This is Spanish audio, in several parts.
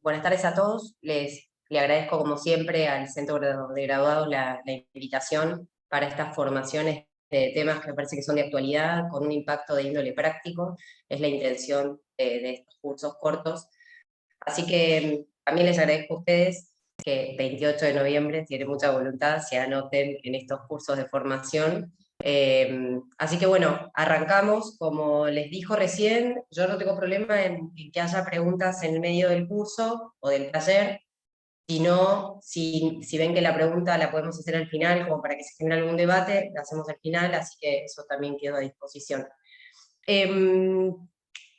Buenas tardes a todos. Le agradezco, como siempre, al Centro de Graduados la invitación para estas formaciones de temas que me parece que son de actualidad, con un impacto de índole práctico. Es la intención de estos cursos cortos. Así que también les agradezco a ustedes que 28 de noviembre tiene mucha voluntad, se anoten en estos cursos de formación. Así que bueno, arrancamos. Como les dijo recién, yo no tengo problema en que haya preguntas en el medio del curso o del taller. Si no, si ven que la pregunta la podemos hacer al final, como para que se genere algún debate, la hacemos al final, así que eso también quedó a disposición. Em,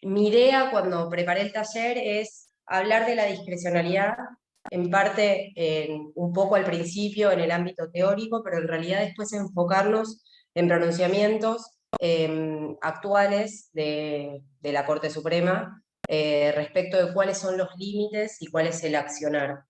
Mi idea cuando preparé el taller es hablar de la discrecionalidad, en parte un poco al principio en el ámbito teórico, pero en realidad después enfocarnos en pronunciamientos actuales de la Corte Suprema respecto de cuáles son los límites y cuál es el accionar.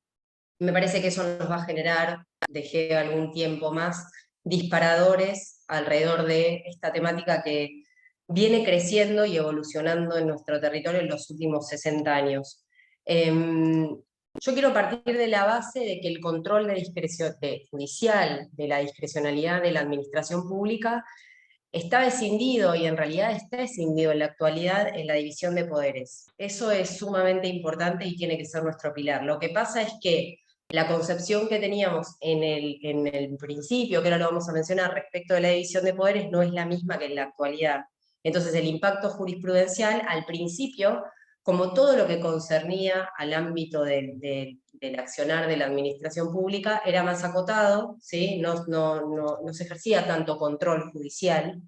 Me parece que eso nos va a generar, dejé algún tiempo más, disparadores alrededor de esta temática que viene creciendo y evolucionando en nuestro territorio en los últimos 60 años. Yo quiero partir de la base de que el control judicial de la discrecionalidad de la administración pública está escindido, y en realidad está escindido en la actualidad, en la división de poderes. Eso es sumamente importante y tiene que ser nuestro pilar. Lo que pasa es que la concepción que teníamos en el principio, que ahora lo vamos a mencionar, respecto de la división de poderes, no es la misma que en la actualidad. Entonces el impacto jurisprudencial al principio, como todo lo que concernía al ámbito del accionar de la administración pública, era más acotado, ¿sí? No se ejercía tanto control judicial,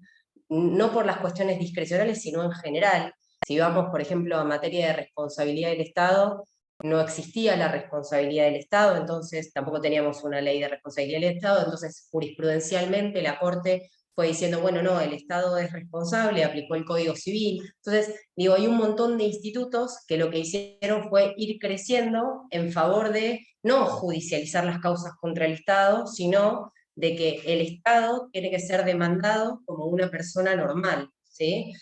no por las cuestiones discrecionales, sino en general. Si vamos, por ejemplo, a materia de responsabilidad del Estado, no existía la responsabilidad del Estado, entonces tampoco teníamos una ley de responsabilidad del Estado, entonces jurisprudencialmente la Corte fue diciendo, bueno, no, el Estado es responsable, aplicó el Código Civil. Entonces, digo, hay un montón de institutos que lo que hicieron fue ir creciendo en favor de no judicializar las causas contra el Estado, sino de que el Estado tiene que ser demandado como una persona normal, ¿sí?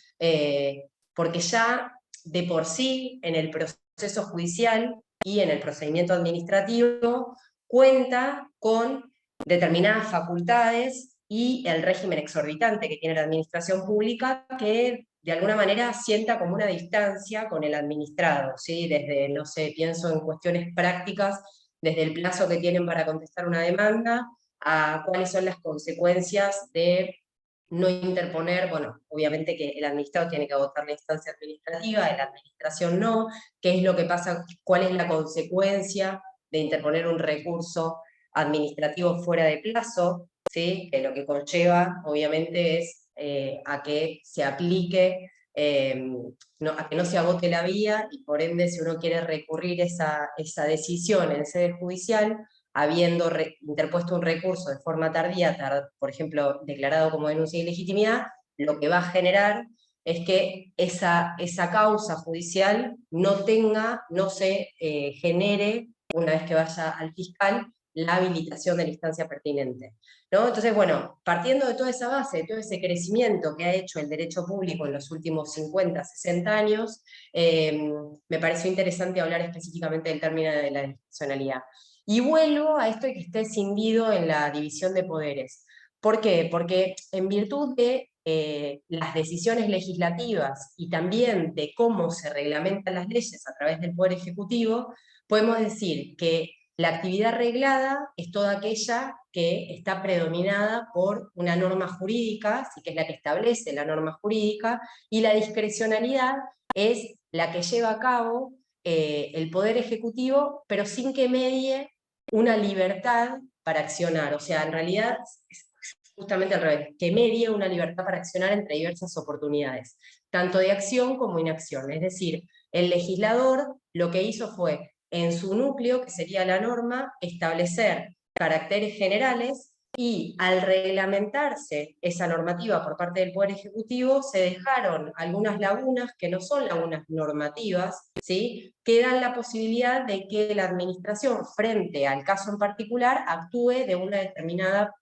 Porque ya de por sí en el proceso judicial y en el procedimiento administrativo cuenta con determinadas facultades y el régimen exorbitante que tiene la administración pública, que de alguna manera sienta como una distancia con el administrado, ¿sí? Desde, no sé, pienso en cuestiones prácticas, desde el plazo que tienen para contestar una demanda, a cuáles son las consecuencias de no interponer. Bueno, obviamente que el administrado tiene que agotar la instancia administrativa, la administración no, qué es lo que pasa, cuál es la consecuencia de interponer un recurso administrativo fuera de plazo, ¿sí? Que lo que conlleva, obviamente, es a que se aplique, a que no se agote la vía, y por ende, si uno quiere recurrir esa decisión en sede judicial, habiendo interpuesto un recurso de forma tardía, por ejemplo, declarado como denuncia de ilegitimidad, lo que va a generar es que esa causa judicial no se genere, una vez que vaya al fiscal, la habilitación de la instancia pertinente, ¿no? Entonces, bueno, partiendo de toda esa base, de todo ese crecimiento que ha hecho el derecho público en los últimos 50, 60 años, me pareció interesante hablar específicamente del término de la discrecionalidad. Y vuelvo a esto de que esté escindido en la división de poderes. ¿Por qué? Porque en virtud de las decisiones legislativas y también de cómo se reglamentan las leyes a través del Poder Ejecutivo, podemos decir que la actividad reglada es toda aquella que está predominada por una norma jurídica, así que es la que establece la norma jurídica, y la discrecionalidad es la que lleva a cabo el Poder Ejecutivo, pero sin que medie una libertad para accionar. O sea, en realidad es justamente al revés, que medie una libertad para accionar entre diversas oportunidades, tanto de acción como inacción. Es decir, el legislador lo que hizo fue, en su núcleo, que sería la norma, establecer caracteres generales, y al reglamentarse esa normativa por parte del Poder Ejecutivo, se dejaron algunas lagunas que no son lagunas normativas, ¿sí? Que dan la posibilidad de que la administración, frente al caso en particular, actúe de una determinada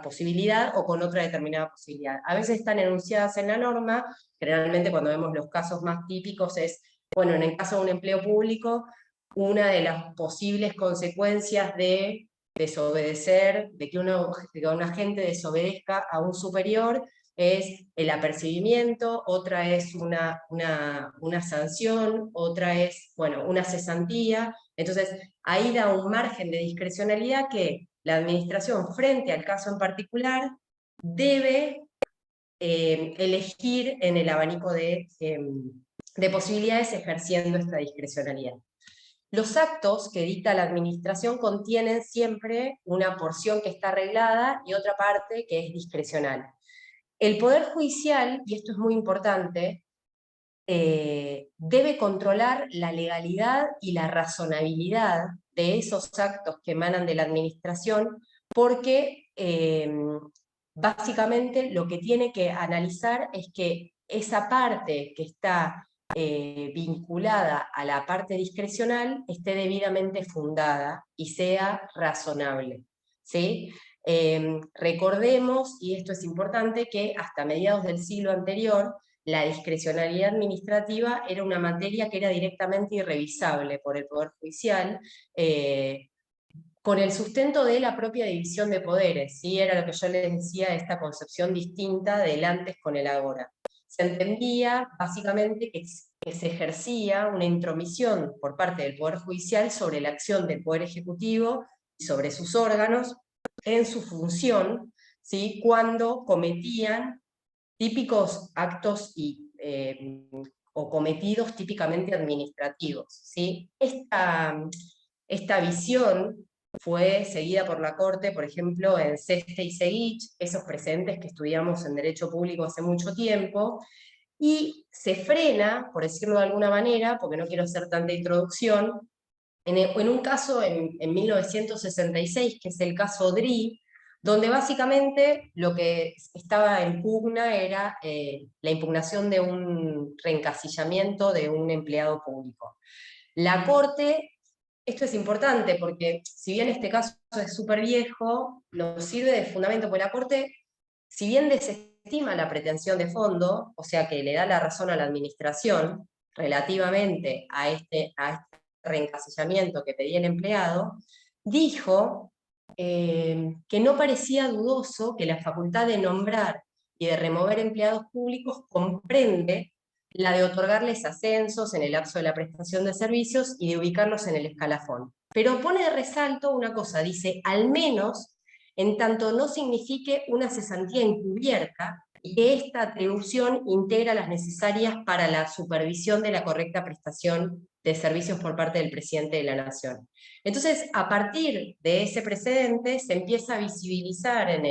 posibilidad o con otra determinada posibilidad. A veces están enunciadas en la norma, generalmente cuando vemos los casos más típicos es, bueno, en el caso de un empleo público, una de las posibles consecuencias de desobedecer, de que un agente desobedezca a un superior, es el apercibimiento, otra es una sanción, otra es, bueno, una cesantía. Entonces, ahí da un margen de discrecionalidad que la administración, frente al caso en particular, debe elegir en el abanico de posibilidades ejerciendo esta discrecionalidad. Los actos que dicta la administración contienen siempre una porción que está arreglada y otra parte que es discrecional. El Poder Judicial, y esto es muy importante, debe controlar la legalidad y la razonabilidad de esos actos que emanan de la administración, porque básicamente lo que tiene que analizar es que esa parte que está vinculada a la parte discrecional esté debidamente fundada y sea razonable, ¿sí? Recordemos, y esto es importante, que hasta mediados del siglo anterior la discrecionalidad administrativa era una materia que era directamente irrevisable por el Poder Judicial, con el sustento de la propia división de poderes, ¿sí? Era lo que yo les decía, esta concepción distinta del antes con el ahora. Se entendía básicamente que se ejercía una intromisión por parte del Poder Judicial sobre la acción del Poder Ejecutivo y sobre sus órganos en su función, ¿sí? Cuando cometían típicos actos o cometidos típicamente administrativos, ¿sí? Esta visión fue seguida por la Corte, por ejemplo, en Seste y Seguich, esos precedentes que estudiamos en Derecho Público hace mucho tiempo, y se frena, por decirlo de alguna manera, porque no quiero hacer tanta introducción, en un caso en 1966, que es el caso DRI, donde básicamente lo que estaba en pugna era la impugnación de un reencasillamiento de un empleado público. La Corte, esto es importante porque si bien este caso es súper viejo, nos sirve de fundamento, porque la Corte, si bien desestima la pretensión de fondo, o sea que le da la razón a la administración relativamente a este reencasillamiento que pedía el empleado, dijo que no parecía dudoso que la facultad de nombrar y de remover empleados públicos comprende la de otorgarles ascensos en el lapso de la prestación de servicios y de ubicarlos en el escalafón. Pero pone de resalto una cosa, dice, al menos en tanto no signifique una cesantía encubierta y que esta atribución integra las necesarias para la supervisión de la correcta prestación de servicios por parte del presidente de la Nación. Entonces, a partir de ese precedente, se empieza a visibilizar en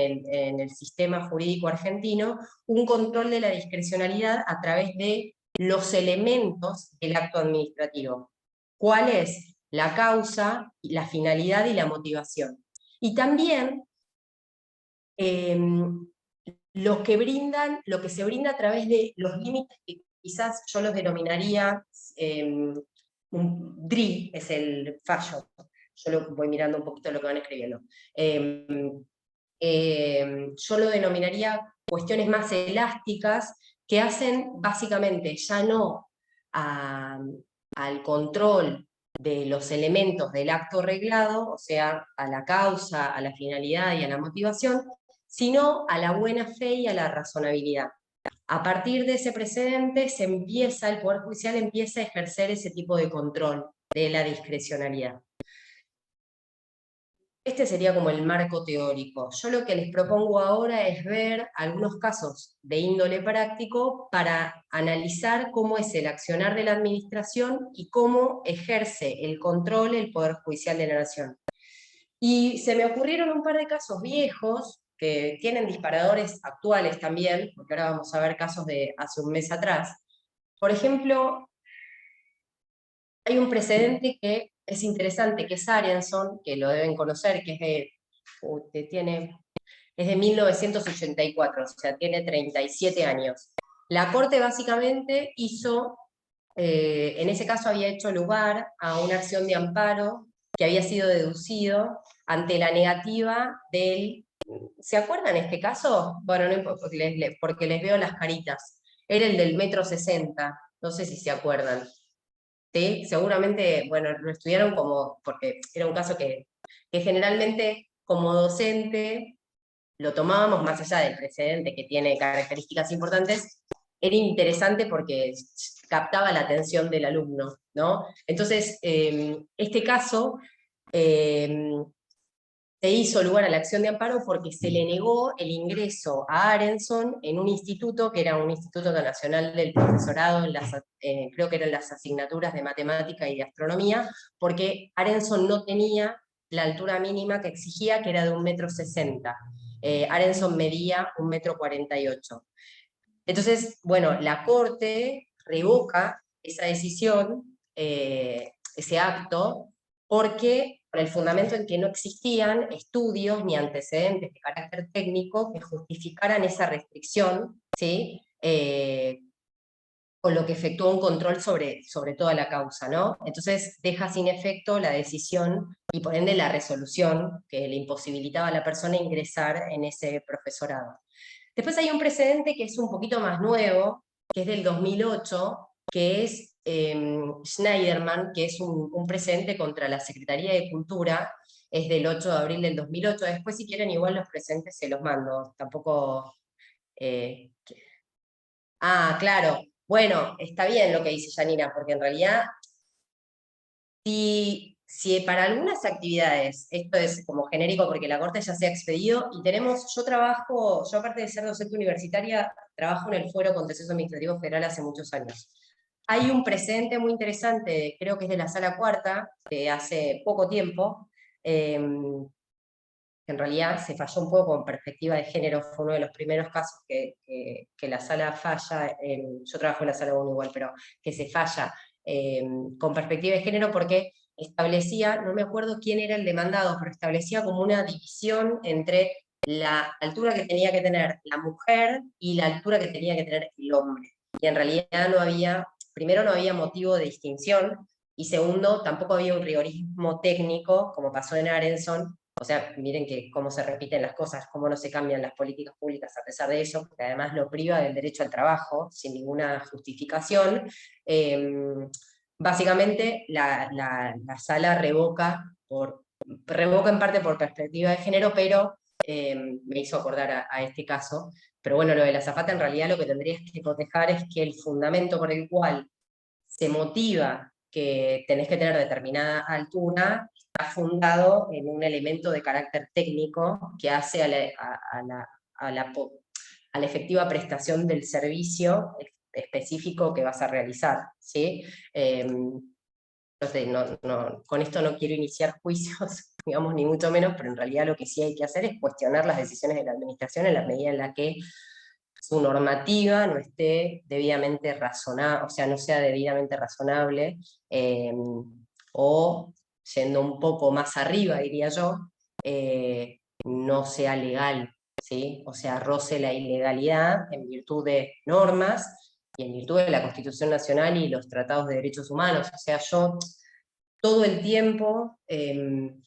el sistema jurídico argentino un control de la discrecionalidad a través de los elementos del acto administrativo. ¿Cuál es? La causa, la finalidad y la motivación. Y también lo que se brinda a través de los límites que quizás yo los denominaría, un DRI es el fallo, yo lo voy mirando un poquito lo que van escribiendo, yo lo denominaría cuestiones más elásticas que hacen básicamente ya no al control de los elementos del acto reglado, o sea, a la causa, a la finalidad y a la motivación, sino a la buena fe y a la razonabilidad. A partir de ese precedente el Poder Judicial empieza a ejercer ese tipo de control de la discrecionalidad. Este sería como el marco teórico. Yo lo que les propongo ahora es ver algunos casos de índole práctico para analizar cómo es el accionar de la administración y cómo ejerce el control el Poder Judicial de la Nación. Y se me ocurrieron un par de casos viejos que tienen disparadores actuales también, porque ahora vamos a ver casos de hace un mes atrás. Por ejemplo, hay un precedente que es interesante, que es Arianson, que lo deben conocer, que es de 1984, o sea, tiene 37 años. La Corte básicamente hizo, en ese caso había hecho lugar a una acción de amparo que había sido deducido ante la negativa del... ¿Se acuerdan este caso? Bueno, no importa, porque les veo las caritas. Era el del metro 60, no sé si se acuerdan. ¿sí? Seguramente, bueno, lo estudiaron porque era un caso que generalmente como docente lo tomábamos más allá del precedente que tiene características importantes, era interesante porque captaba la atención del alumno, ¿no? Entonces, este caso se hizo lugar a la acción de amparo porque se le negó el ingreso a Arenson en un instituto, que era un instituto nacional del profesorado, creo que eran las asignaturas de matemática y de astronomía, porque Arenson no tenía la altura mínima que exigía, que era de 1,60 m. Arenson medía 1,48 m. Entonces, bueno, la Corte revoca esa decisión, ese acto, porque por el fundamento en que no existían estudios ni antecedentes de carácter técnico que justificaran esa restricción, ¿sí? Con lo que efectuó un control sobre toda la causa, ¿no? Entonces deja sin efecto la decisión y por ende la resolución que le imposibilitaba a la persona ingresar en ese profesorado. Después hay un precedente que es un poquito más nuevo, que es del 2008, que es Schneiderman, que es un precedente contra la Secretaría de Cultura, es del 8 de abril del 2008. Después, si quieren, igual los precedentes se los mando, tampoco... eh, claro, bueno, está bien lo que dice Janina, porque en realidad si para algunas actividades, esto es como genérico porque la Corte ya se ha expedido, y yo aparte de ser docente universitaria, trabajo en el Fuero Contencioso Administrativo Federal hace muchos años. Hay un precedente muy interesante, creo que es de la Sala Cuarta, de hace poco tiempo, que en realidad se falló un poco con perspectiva de género, fue uno de los primeros casos que la sala falla, yo trabajo en la Sala 1 igual, pero que se falla con perspectiva de género porque establecía, no me acuerdo quién era el demandado, pero establecía como una división entre la altura que tenía que tener la mujer y la altura que tenía que tener el hombre. Y en realidad primero no había motivo de distinción, y segundo, tampoco había un rigorismo técnico, como pasó en Arenson. O sea, miren cómo se repiten las cosas, cómo no se cambian las políticas públicas a pesar de eso, porque además lo priva del derecho al trabajo, sin ninguna justificación. Básicamente, la sala revoca en parte por perspectiva de género, pero me hizo acordar a este caso. Pero bueno, lo de la azafata en realidad lo que tendrías que cotejar es que el fundamento por el cual se motiva que tenés que tener determinada altura, está fundado en un elemento de carácter técnico que hace a la efectiva prestación del servicio específico que vas a realizar, ¿sí? No sé, con esto no quiero iniciar juicios, digamos, ni mucho menos, pero en realidad lo que sí hay que hacer es cuestionar las decisiones de la administración en la medida en la que su normativa no esté debidamente razonable, o sea, no sea debidamente razonable, o yendo un poco más arriba, diría yo, no sea legal, ¿sí? O sea, roce la ilegalidad en virtud de normas y en virtud de la Constitución Nacional y los tratados de derechos humanos. O sea, yo todo el tiempo,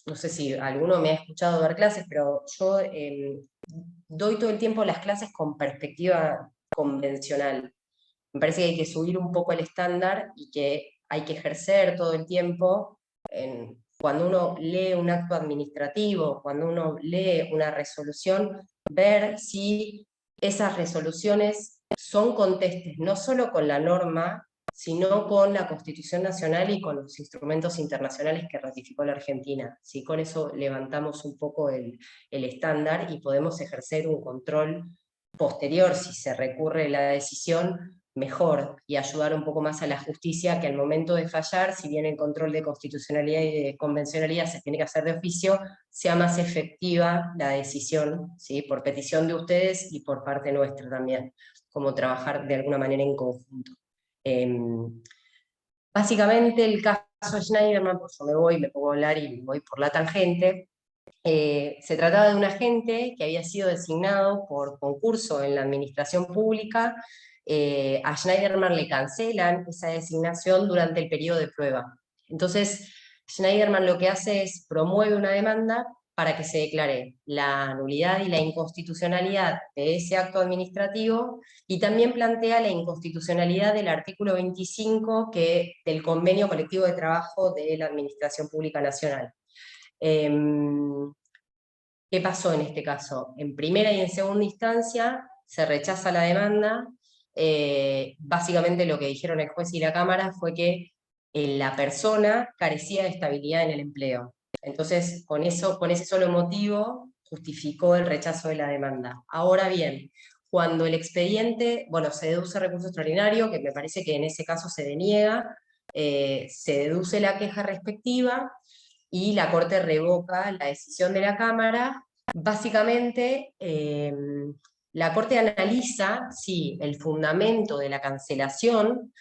no sé si alguno me ha escuchado dar clases, pero yo doy todo el tiempo las clases con perspectiva convencional. Me parece que hay que subir un poco el estándar y que hay que ejercer todo el tiempo, cuando uno lee un acto administrativo, cuando uno lee una resolución, ver si esas resoluciones son contestes no solo con la norma, sino con la Constitución Nacional y con los instrumentos internacionales que ratificó la Argentina. ¿Sí? Con eso levantamos un poco el estándar y podemos ejercer un control posterior, si se recurre la decisión, mejor, y ayudar un poco más a la justicia, que al momento de fallar, si bien el control de constitucionalidad y de convencionalidad se tiene que hacer de oficio, sea más efectiva la decisión, ¿sí? Por petición de ustedes y por parte nuestra también, como trabajar de alguna manera en conjunto. Básicamente el caso Schneiderman, pues yo me pongo a hablar y voy por la tangente. Se trataba de un agente que había sido designado por concurso en la administración pública. A Schneiderman le cancelan esa designación durante el periodo de prueba. Entonces, Schneiderman lo que hace es promueve una demanda para que se declare la nulidad y la inconstitucionalidad de ese acto administrativo, y también plantea la inconstitucionalidad del artículo 25 del Convenio Colectivo de Trabajo de la Administración Pública Nacional. ¿Qué pasó en este caso? En primera y en segunda instancia se rechaza la demanda. Básicamente lo que dijeron el juez y la Cámara fue que la persona carecía de estabilidad en el empleo. Entonces, con ese solo motivo, justificó el rechazo de la demanda. Ahora bien, cuando el expediente, bueno, se deduce recurso extraordinario, que me parece que en ese caso se deniega, se deduce la queja respectiva, y la Corte revoca la decisión de la Cámara. Básicamente, la Corte analiza si el fundamento de la cancelación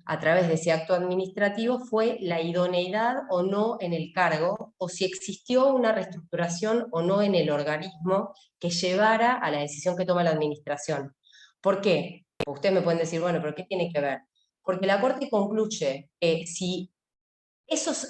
a través de ese acto administrativo fue la idoneidad o no en el cargo, o si existió una reestructuración o no en el organismo que llevara a la decisión que toma la administración. ¿Por qué? Ustedes me pueden decir, bueno, pero ¿qué tiene que ver? Porque la Corte concluye que si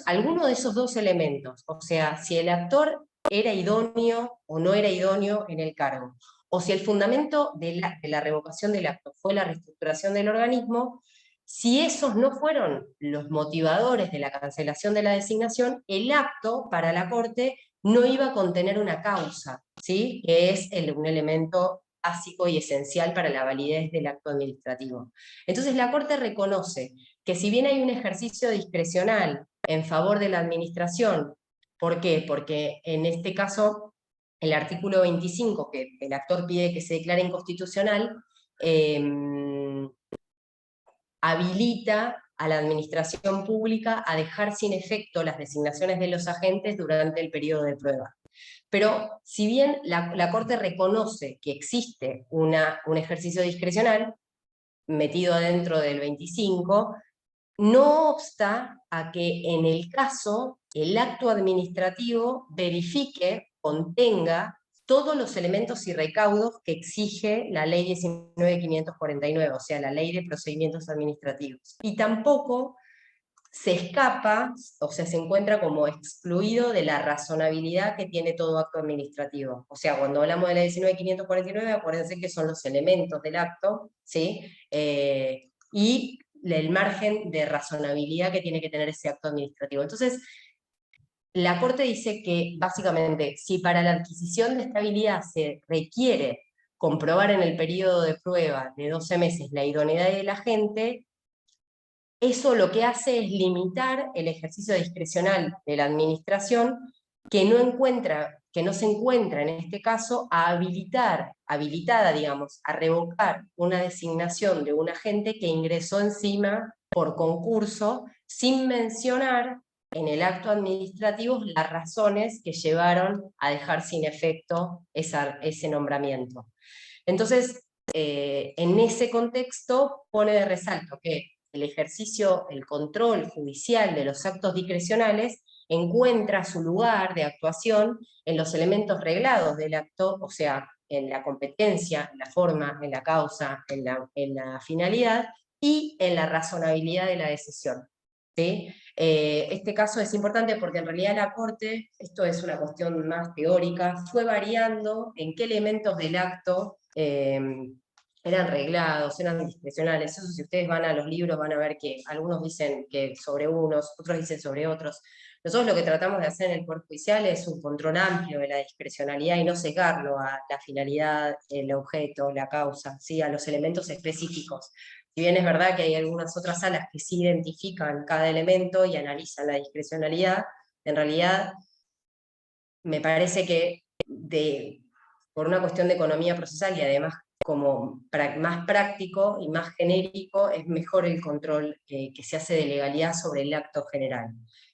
alguno de esos dos elementos, o sea, si el actor era idóneo o no era idóneo en el cargo, o si el fundamento de la revocación del acto fue la reestructuración del organismo, si esos no fueron los motivadores de la cancelación de la designación, el acto para la Corte no iba a contener una causa, ¿sí? Que es un elemento básico y esencial para la validez del acto administrativo. Entonces la Corte reconoce que si bien hay un ejercicio discrecional en favor de la administración, ¿por qué? Porque en este caso el artículo 25, que el actor pide que se declare inconstitucional, habilita a la administración pública a dejar sin efecto las designaciones de los agentes durante el periodo de prueba. Pero si bien la Corte reconoce que existe un ejercicio discrecional metido dentro del 25, no obsta a que en el caso el acto administrativo verifique, contenga todos los elementos y recaudos que exige la ley 19.549, o sea, la ley de procedimientos administrativos. Y tampoco se escapa, o sea, se encuentra como excluido de la razonabilidad que tiene todo acto administrativo. O sea, cuando hablamos de la 19.549, acuérdense que son los elementos del acto, ¿sí? Y el margen de razonabilidad que tiene que tener ese acto administrativo. Entonces, la Corte dice que, básicamente, si para la adquisición de estabilidad se requiere comprobar en el periodo de prueba de 12 meses la idoneidad del agente, eso lo que hace es limitar el ejercicio discrecional de la administración, que no se encuentra en este caso habilitada, digamos, a revocar una designación de un agente que ingresó encima por concurso, sin mencionar en el acto administrativo las razones que llevaron a dejar sin efecto ese nombramiento. Entonces, en ese contexto pone de resalto que el ejercicio, el control judicial de los actos discrecionales encuentra su lugar de actuación en los elementos reglados del acto, o sea, en la competencia, en la forma, en la causa, en la finalidad y en la razonabilidad de la decisión. ¿Sí? Este caso es importante porque en realidad la Corte, esto es una cuestión más teórica, fue variando en qué elementos del acto eran reglados, eran discrecionales. Eso, si ustedes van a los libros van a ver que algunos dicen que sobre unos, otros dicen sobre otros. Nosotros lo que tratamos de hacer en el Poder Judicial es un control amplio de la discrecionalidad y no cegarlo a la finalidad, el objeto, la causa, ¿sí? A los elementos específicos. Si bien es verdad que hay algunas otras salas que sí identifican cada elemento y analizan la discrecionalidad, en realidad me parece que por una cuestión de economía procesal y además como más práctico y más genérico, es mejor el control que se hace de legalidad sobre el acto general.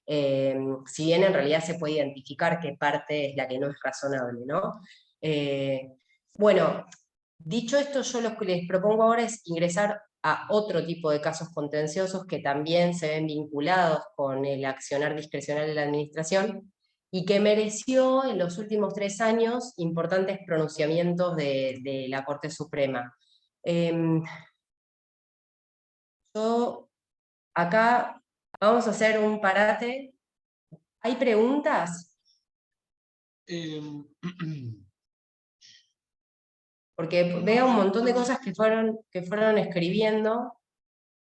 Si bien en realidad se puede identificar qué parte es la que no es razonable, ¿no? Bueno, dicho esto, yo lo que les propongo ahora es ingresar a otro tipo de casos contenciosos que también se ven vinculados con el accionar discrecional de la administración, y que mereció en los últimos 3 años importantes pronunciamientos de la Corte Suprema. Yo acá vamos a hacer un parate. ¿Hay preguntas? Eh, Porque veo un montón de cosas que fueron escribiendo.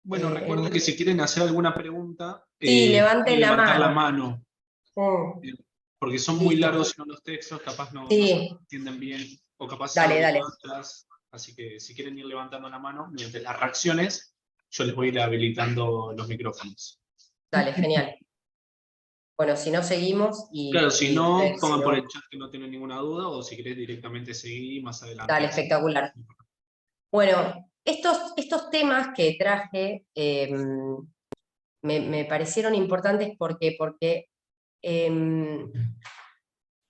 bueno, recuerden que si quieren hacer alguna pregunta, Sí, pueden levanten la levantar la mano. mano, Mm, porque son muy listo. largos si no los textos, capaz no se Sí, entienden bien, o capaz se dale, abren dale. otras. Así que si quieren ir levantando la mano, mediante las reacciones, yo les voy a ir habilitando los micrófonos. Dale, genial. Bueno, si no seguimos Claro, si y no, si pongan por no, el chat que no tienen ninguna duda, o si querés directamente seguir y más adelante dale, hacer. espectacular. Bueno, estos temas que traje me parecieron importantes porque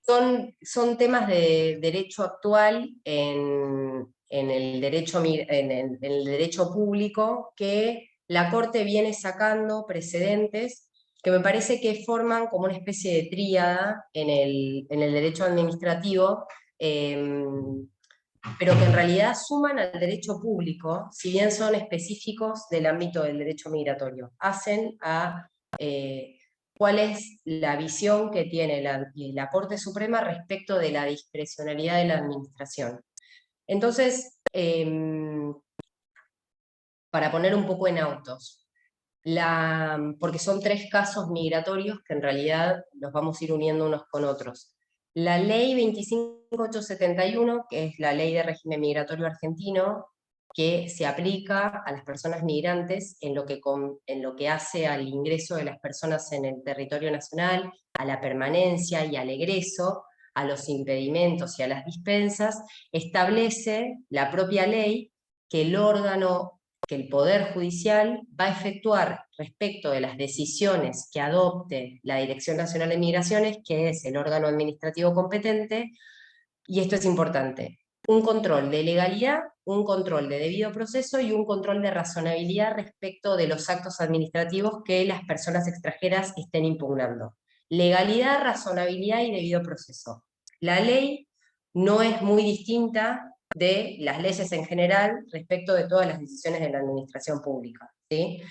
son temas de derecho actual en el derecho, en el derecho público que la Corte viene sacando precedentes que me parece que forman como una especie de tríada en el derecho administrativo, pero que en realidad suman al derecho público, si bien son específicos del ámbito del derecho migratorio. Hacen a cuál es la visión que tiene la Corte Suprema respecto de la discrecionalidad de la administración. Entonces, para poner un poco en autos, porque son tres casos migratorios que en realidad los vamos a ir uniendo unos con otros. La ley 25871, que es la ley de régimen migratorio argentino, que se aplica a las personas migrantes en lo que hace al ingreso de las personas en el territorio nacional, a la permanencia y al egreso, a los impedimentos y a las dispensas, establece la propia ley que el órgano, que el Poder Judicial va a efectuar respecto de las decisiones que adopte la Dirección Nacional de Migraciones, que es el órgano administrativo competente, y esto es importante, un control de legalidad, un control de debido proceso y un control de razonabilidad respecto de los actos administrativos que las personas extranjeras estén impugnando. Legalidad, razonabilidad y debido proceso. La ley no es muy distinta de las leyes en general respecto de todas las decisiones de la administración pública, ¿sí?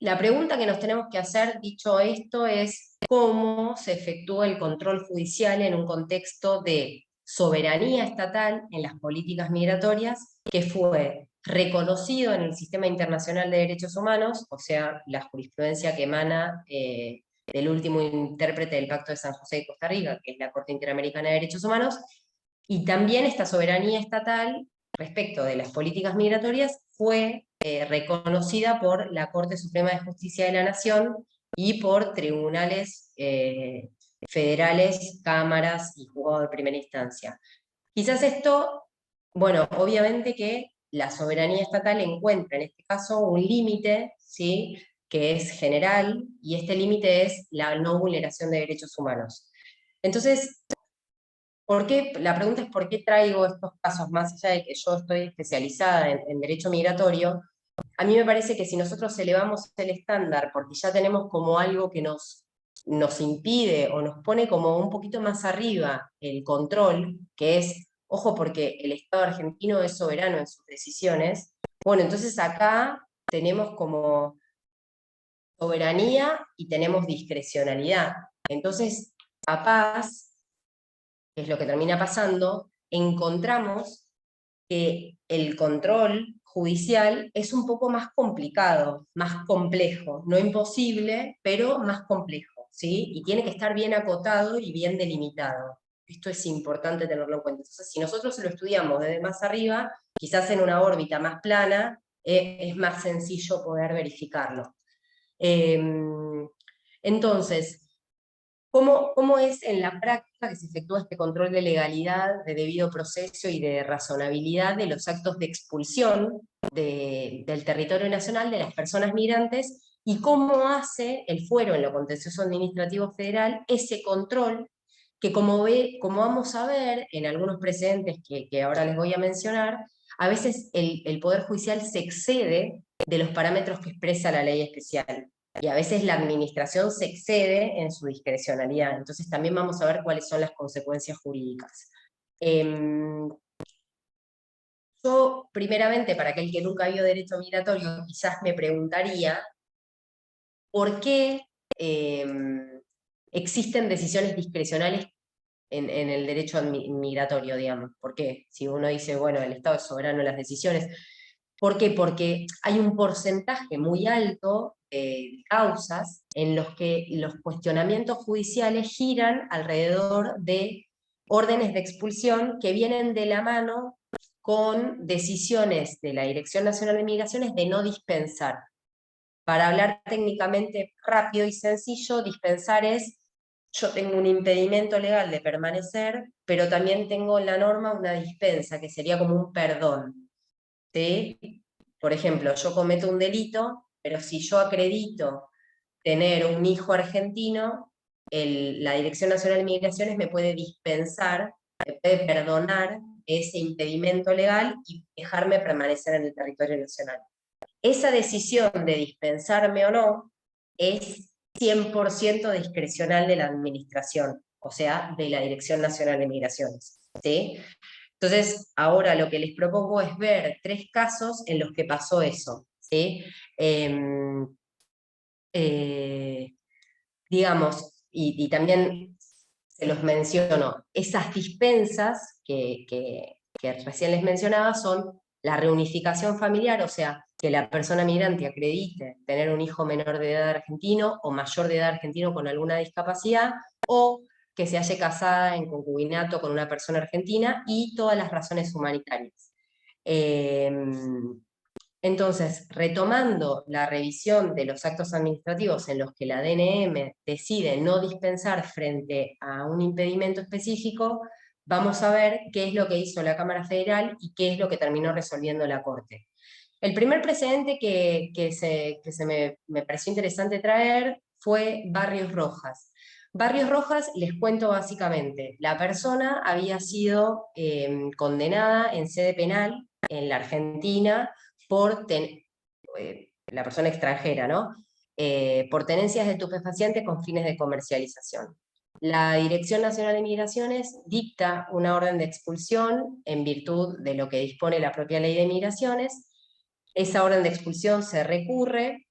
La pregunta que nos tenemos que hacer, dicho esto, es cómo se efectúa el control judicial en un contexto de soberanía estatal en las políticas migratorias, que fue reconocido en el Sistema Internacional de Derechos Humanos, o sea, la jurisprudencia que emana del último intérprete del Pacto de San José de Costa Rica, que es la Corte Interamericana de Derechos Humanos, y también esta soberanía estatal respecto de las políticas migratorias fue reconocida por la Corte Suprema de Justicia de la Nación y por tribunales federales, cámaras y juzgados de primera instancia. Quizás esto, bueno, obviamente que la soberanía estatal encuentra en este caso un límite, ¿sí?, que es general, y este límite es la no vulneración de derechos humanos. Entonces, la pregunta es por qué traigo estos casos, más allá de que yo estoy especializada en derecho migratorio. A mí me parece que si nosotros elevamos el estándar, porque ya tenemos como algo que nos impide o nos pone como un poquito más arriba el control, que es, ojo, porque el Estado argentino es soberano en sus decisiones, bueno, entonces acá tenemos como soberanía y tenemos discrecionalidad. Entonces, capaz, que es lo que termina pasando, encontramos que el control judicial es un poco más complicado, más complejo, no imposible, pero más complejo, ¿sí? Y tiene que estar bien acotado y bien delimitado. Esto es importante tenerlo en cuenta. Entonces, si nosotros lo estudiamos desde más arriba, quizás en una órbita más plana, es más sencillo poder verificarlo. Entonces, ¿cómo es en la práctica que se efectúa este control de legalidad, de debido proceso y de razonabilidad de los actos de expulsión del territorio nacional de las personas migrantes? ¿Y cómo hace el fuero en lo contencioso administrativo federal ese control que, como vamos a ver en algunos precedentes que ahora les voy a mencionar, a veces el Poder Judicial se excede de los parámetros que expresa la ley especial? Y a veces la administración se excede en su discrecionalidad. Entonces también vamos a ver cuáles son las consecuencias jurídicas. Yo, primeramente, para aquel que nunca vio derecho migratorio, quizás me preguntaría por qué existen decisiones discrecionales en el derecho migratorio, digamos. ¿Por qué? Si uno dice, bueno, el Estado es soberano en las decisiones. ¿Por qué? Porque hay un porcentaje muy alto de causas en los que los cuestionamientos judiciales giran alrededor de órdenes de expulsión que vienen de la mano con decisiones de la Dirección Nacional de Migraciones de no dispensar. Para hablar técnicamente rápido y sencillo, dispensar es: yo tengo un impedimento legal de permanecer, pero también tengo en la norma una dispensa, que sería como un perdón, ¿sí? Por ejemplo, yo cometo un delito, pero si yo acredito tener un hijo argentino, la Dirección Nacional de Migraciones me puede dispensar, me puede perdonar ese impedimento legal y dejarme permanecer en el territorio nacional. Esa decisión de dispensarme o no es 100% discrecional de la administración, o sea, de la Dirección Nacional de Migraciones, ¿sí? Entonces, ahora lo que les propongo es ver 3 casos en los que pasó eso, ¿sí? Digamos, y también se los menciono, esas dispensas que recién les mencionaba son la reunificación familiar, o sea, que la persona migrante acredite tener un hijo menor de edad argentino o mayor de edad argentino con alguna discapacidad, o que se haya casada en concubinato con una persona argentina, y todas las razones humanitarias. Entonces, retomando la revisión de los actos administrativos en los que la DNM decide no dispensar frente a un impedimento específico, vamos a ver qué es lo que hizo la Cámara Federal y qué es lo que terminó resolviendo la Corte. El primer precedente me pareció interesante traer fue Barrios Rojas. Barrios Rojas, les cuento básicamente, la persona había sido condenada en sede penal en la Argentina por la persona extranjera, ¿no? Por tenencias de estupefacientes con fines de comercialización. La Dirección Nacional de Migraciones dicta una orden de expulsión en virtud de lo que dispone la propia Ley de Migraciones. Esa orden de expulsión se recurre,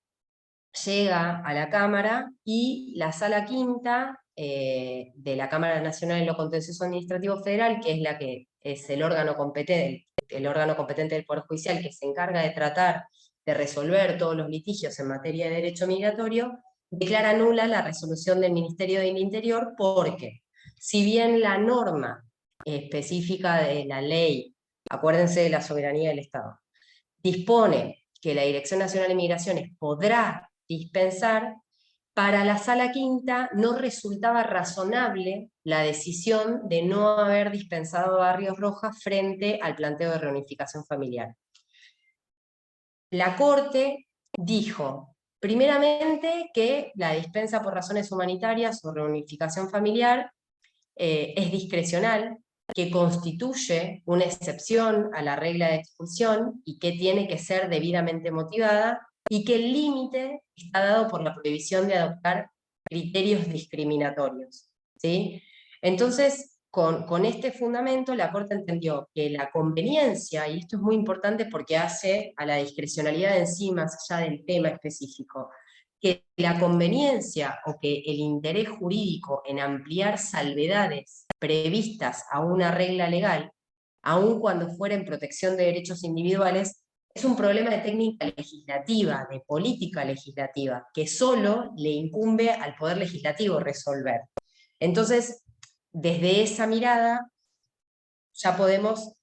llega a la Cámara, y la Sala Quinta de la Cámara Nacional de lo Contencioso Administrativo Federal, que es la que es el órgano competente del Poder Judicial, que se encarga de tratar de resolver todos los litigios en materia de derecho migratorio, declara nula la resolución del Ministerio del Interior, porque si bien la norma específica de la ley, acuérdense de la soberanía del Estado, dispone que la Dirección Nacional de Migraciones podrá dispensar, para la Sala Quinta no resultaba razonable la decisión de no haber dispensado a Barrios Rojas frente al planteo de reunificación familiar. La Corte dijo, primeramente, que la dispensa por razones humanitarias o reunificación familiar es discrecional, que constituye una excepción a la regla de expulsión y que tiene que ser debidamente motivada, y que el límite está dado por la prohibición de adoptar criterios discriminatorios, ¿sí? Entonces, con este fundamento, la Corte entendió que la conveniencia, y esto es muy importante porque hace a la discrecionalidad en sí, más allá del tema específico, que la conveniencia o que el interés jurídico en ampliar salvedades previstas a una regla legal, aun cuando fuera en protección de derechos individuales, es un problema de técnica legislativa, de política legislativa, que solo le incumbe al Poder Legislativo resolver. Entonces, desde esa mirada, ya podemos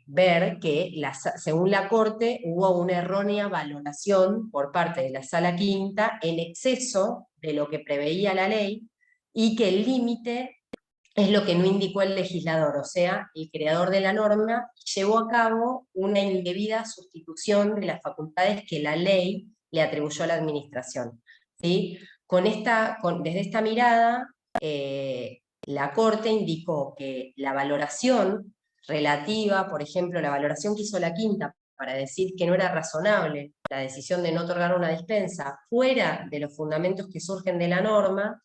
ver que, según la Corte, hubo una errónea valoración por parte de la Sala Quinta en exceso de lo que preveía la ley, y que el límite es lo que no indicó el legislador, o sea, el creador de la norma llevó a cabo una indebida sustitución de las facultades que la ley le atribuyó a la administración, ¿sí? Desde esta mirada, la Corte indicó que la valoración relativa, por ejemplo, la valoración que hizo la Quinta para decir que no era razonable la decisión de no otorgar una dispensa fuera de los fundamentos que surgen de la norma.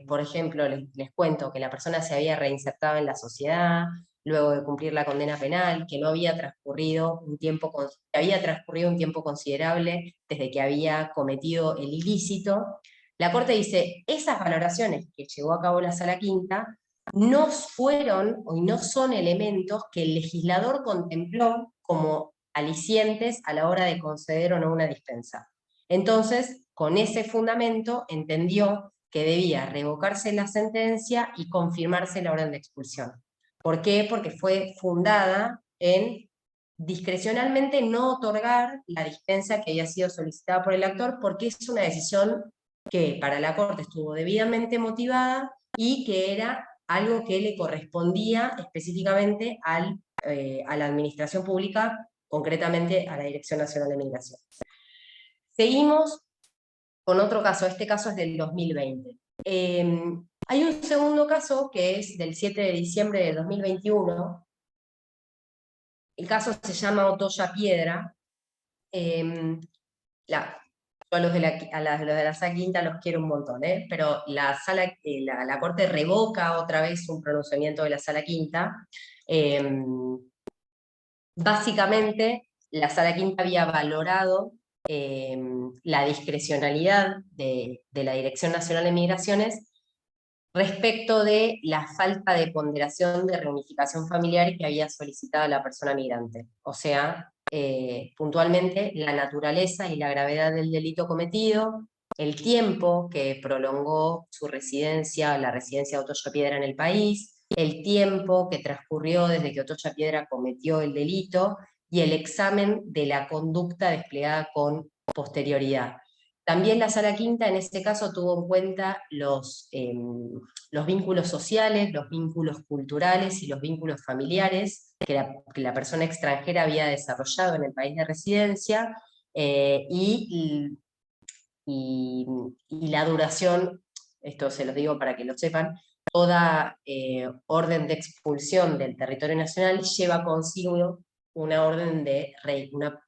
Por ejemplo, les cuento que la persona se había reinsertado en la sociedad luego de cumplir la condena penal, que no había transcurrido un tiempo, había transcurrido un tiempo considerable desde que había cometido el ilícito, La Corte dice, esas valoraciones que llevó a cabo la Sala Quinta no fueron y no son elementos que el legislador contempló como alicientes a la hora de conceder o no una dispensa. Entonces, con ese fundamento, entendió que debía revocarse la sentencia y confirmarse la orden de expulsión. ¿Por qué? Porque fue fundada en discrecionalmente no otorgar la dispensa que había sido solicitada por el actor, porque es una decisión que para la Corte estuvo debidamente motivada y que era algo que le correspondía específicamente a la administración pública, concretamente a la Dirección Nacional de Migración. Seguimos con otro caso, este caso es del 2020. Hay un segundo caso que es del 7 de diciembre de 2021. El caso se llama Otoya Piedra. Yo a los de la Sala Quinta los quiero un montón, pero la Corte revoca otra vez un pronunciamiento de la Sala Quinta. Básicamente, la Sala Quinta había valorado la discrecionalidad de la Dirección Nacional de Migraciones respecto de la falta de ponderación de reunificación familiar que había solicitado la persona migrante. O sea, puntualmente, la naturaleza y la gravedad del delito cometido, el tiempo que prolongó su residencia, la residencia de Otoya Piedra en el país, el tiempo que transcurrió desde que Otoya Piedra cometió el delito y el examen de la conducta desplegada con posterioridad. También la Sala Quinta en este caso tuvo en cuenta los vínculos sociales, los vínculos culturales y los vínculos familiares que la persona extranjera había desarrollado en el país de residencia, y la duración, esto se los digo para que lo sepan, toda orden de expulsión del territorio nacional lleva consigo una orden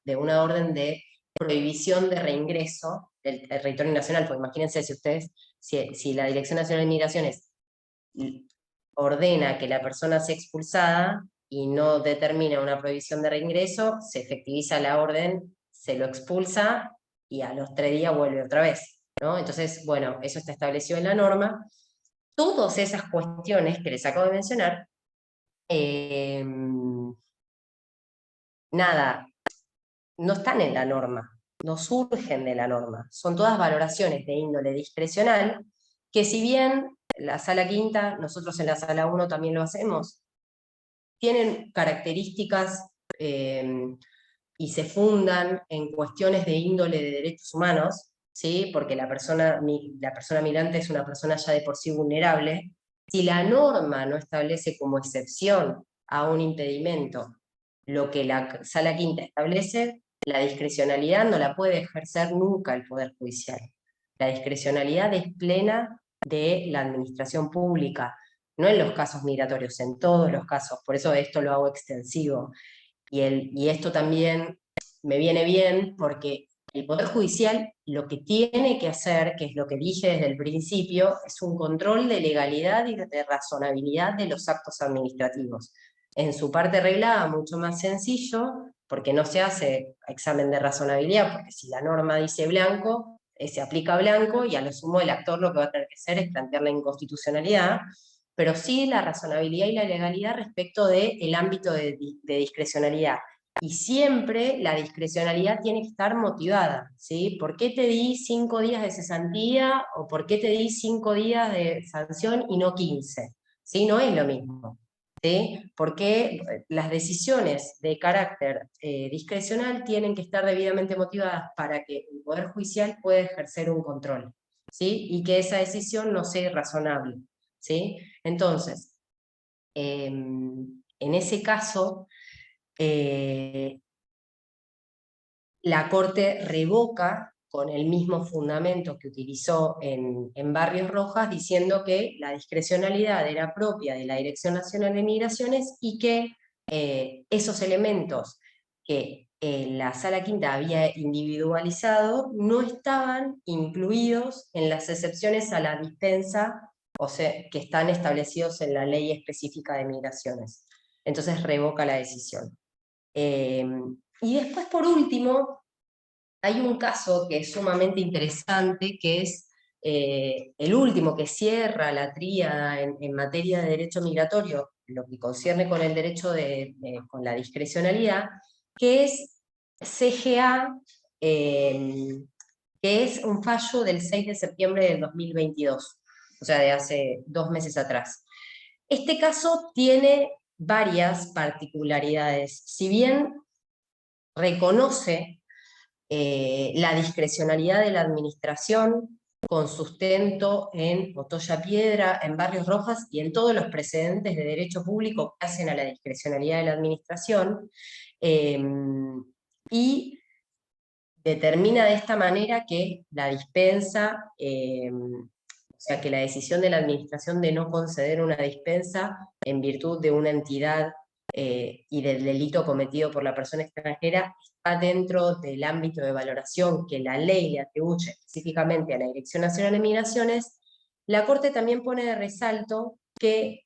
una orden de prohibición de reingreso del territorio nacional, porque imagínense si la Dirección Nacional de Migraciones ordena que la persona sea expulsada y no determina una prohibición de reingreso, se efectiviza la orden, se lo expulsa y a los 3 días vuelve otra vez, ¿no? Entonces, bueno, eso está establecido en la norma. Todas esas cuestiones que les acabo de mencionar, nada, no están en la norma, no surgen de la norma, son todas valoraciones de índole discrecional, que si bien la Sala Quinta, nosotros en la Sala 1 también lo hacemos, tienen características y se fundan en cuestiones de índole de derechos humanos, ¿sí? Porque la persona migrante es una persona ya de por sí vulnerable. Si la norma no establece como excepción a un impedimento lo que la Sala Quinta establece, la discrecionalidad no la puede ejercer nunca el Poder Judicial. La discrecionalidad es plena de la administración pública, no en los casos migratorios, en todos los casos. Por eso esto lo hago extensivo. Y esto también me viene bien porque el Poder Judicial lo que tiene que hacer, que es lo que dije desde el principio, es un control de legalidad y de razonabilidad de los actos administrativos. En su parte reglada, mucho más sencillo, porque no se hace examen de razonabilidad, porque si la norma dice blanco, se aplica blanco, y a lo sumo el actor lo que va a tener que hacer es plantear la inconstitucionalidad, pero sí la razonabilidad y la legalidad respecto del ámbito de discrecionalidad. Y siempre la discrecionalidad tiene que estar motivada, ¿sí? ¿Por qué te di 5 días de cesantía o por qué te di 5 días de sanción y no 15? ¿Sí? No es lo mismo, ¿sí? Porque las decisiones de carácter discrecional tienen que estar debidamente motivadas para que el Poder Judicial pueda ejercer un control, ¿sí? Y que esa decisión no sea irrazonable, ¿sí? Entonces, en ese caso, la Corte revoca con el mismo fundamento que utilizó en Barrios Rojas, diciendo que la discrecionalidad era propia de la Dirección Nacional de Migraciones y que esos elementos que la Sala Quinta había individualizado no estaban incluidos en las excepciones a la dispensa, o sea, que están establecidos en la ley específica de migraciones. Entonces revoca la decisión. Y después, por último, hay un caso que es sumamente interesante, que es el último que cierra la tríada en materia de derecho migratorio, lo que concierne con el derecho con la discrecionalidad, que es CGA, que es un fallo del 6 de septiembre del 2022, o sea, de hace 2 meses atrás. Este caso tiene varias particularidades. Si bien reconoce la discrecionalidad de la administración con sustento en Otoya Piedra, en Barrios Rojas y en todos los precedentes de derecho público que hacen a la discrecionalidad de la administración, y determina de esta manera que la dispensa, o sea, que la decisión de la administración de no conceder una dispensa en virtud de una entidad y del delito cometido por la persona extranjera está dentro del ámbito de valoración que la ley le atribuye específicamente a la Dirección Nacional de Migraciones. La Corte también pone de resalto que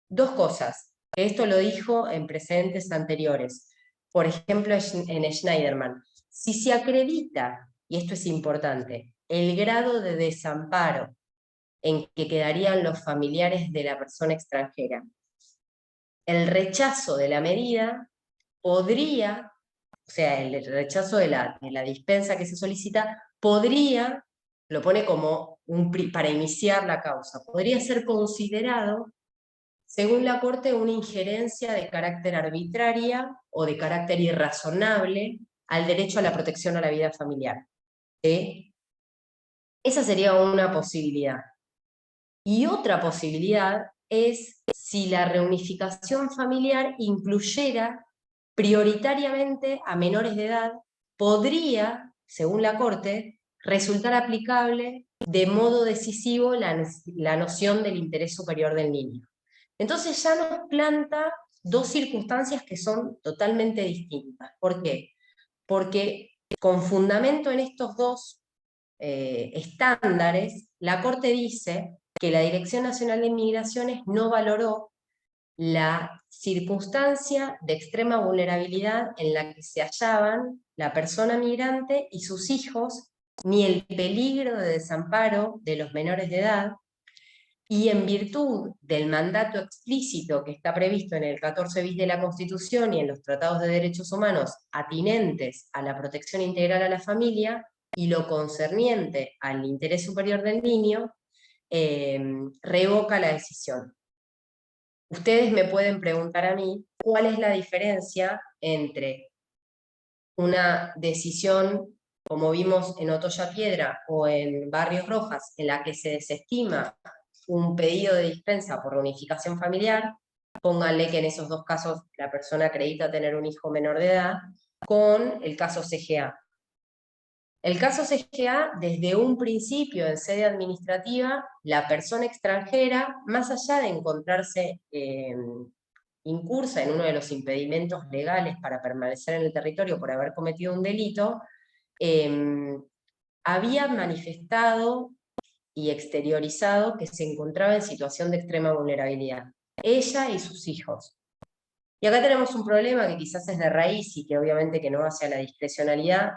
dos cosas, que esto lo dijo en precedentes anteriores, por ejemplo en Schneiderman. Si se acredita, y esto es importante, el grado de desamparo en que quedarían los familiares de la persona extranjera, el rechazo de la medida podría, o sea, el rechazo de la dispensa que se solicita, podría, lo pone como para iniciar la causa, podría ser considerado, según la Corte, una injerencia de carácter arbitraria o de carácter irrazonable al derecho a la protección a la vida familiar. ¿Sí? Esa sería una posibilidad. Y otra posibilidad es si la reunificación familiar incluyera prioritariamente a menores de edad, podría, según la Corte, resultar aplicable de modo decisivo la noción del interés superior del niño. Entonces ya nos planta dos circunstancias que son totalmente distintas. ¿Por qué? Porque con fundamento en estos dos estándares, la Corte dice que la Dirección Nacional de Migraciones no valoró la circunstancia de extrema vulnerabilidad en la que se hallaban la persona migrante y sus hijos, ni el peligro de desamparo de los menores de edad, y en virtud del mandato explícito que está previsto en el 14 bis de la Constitución y en los tratados de derechos humanos atinentes a la protección integral a la familia, y lo concerniente al interés superior del niño, revoca la decisión. Ustedes me pueden preguntar a mí cuál es la diferencia entre una decisión, como vimos en Otoya Piedra o en Barrios Rojas, en la que se desestima un pedido de dispensa por reunificación familiar, pónganle que en esos dos casos la persona acredita tener un hijo menor de edad, con el caso CGA. El caso CGA, desde un principio en sede administrativa, la persona extranjera, más allá de encontrarse incursa en uno de los impedimentos legales para permanecer en el territorio por haber cometido un delito, había manifestado y exteriorizado que se encontraba en situación de extrema vulnerabilidad, ella y sus hijos. Y acá tenemos un problema que quizás es de raíz y que obviamente que no hace a la discrecionalidad,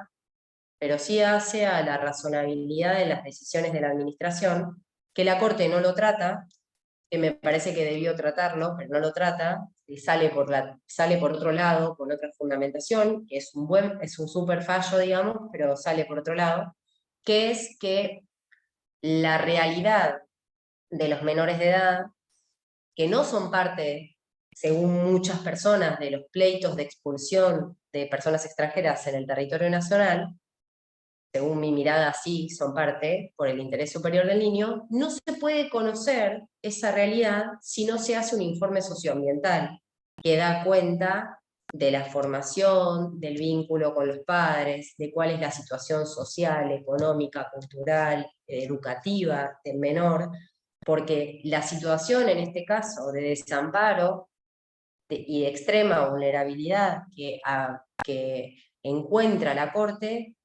pero sí hace a la razonabilidad de las decisiones de la administración, que la Corte no lo trata, que me parece que debió tratarlo, pero no lo trata, y sale por otro lado, con otra fundamentación, que es un súper fallo, digamos, pero sale por otro lado, que es que la realidad de los menores de edad, que no son parte, según muchas personas, de los pleitos de expulsión de personas extranjeras en el territorio nacional, según mi mirada sí son parte, por el interés superior del niño, no se puede conocer esa realidad si no se hace un informe socioambiental que da cuenta de la formación, del vínculo con los padres, de cuál es la situación social, económica, cultural, educativa del menor, porque la situación en este caso de desamparo y de extrema vulnerabilidad que encuentra la Corte,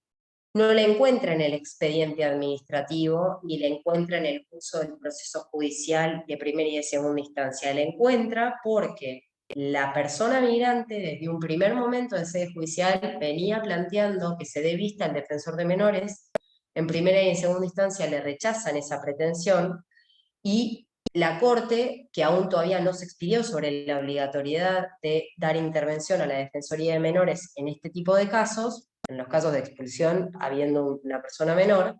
no la encuentra en el expediente administrativo ni la encuentra en el curso del proceso judicial de primera y de segunda instancia. La encuentra porque la persona migrante desde un primer momento en sede judicial venía planteando que se dé vista al defensor de menores en primera y en segunda instancia le rechazan esa pretensión, y la Corte, que aún todavía no se expidió sobre la obligatoriedad de dar intervención a la Defensoría de Menores en este tipo de casos, en los casos de expulsión habiendo una persona menor,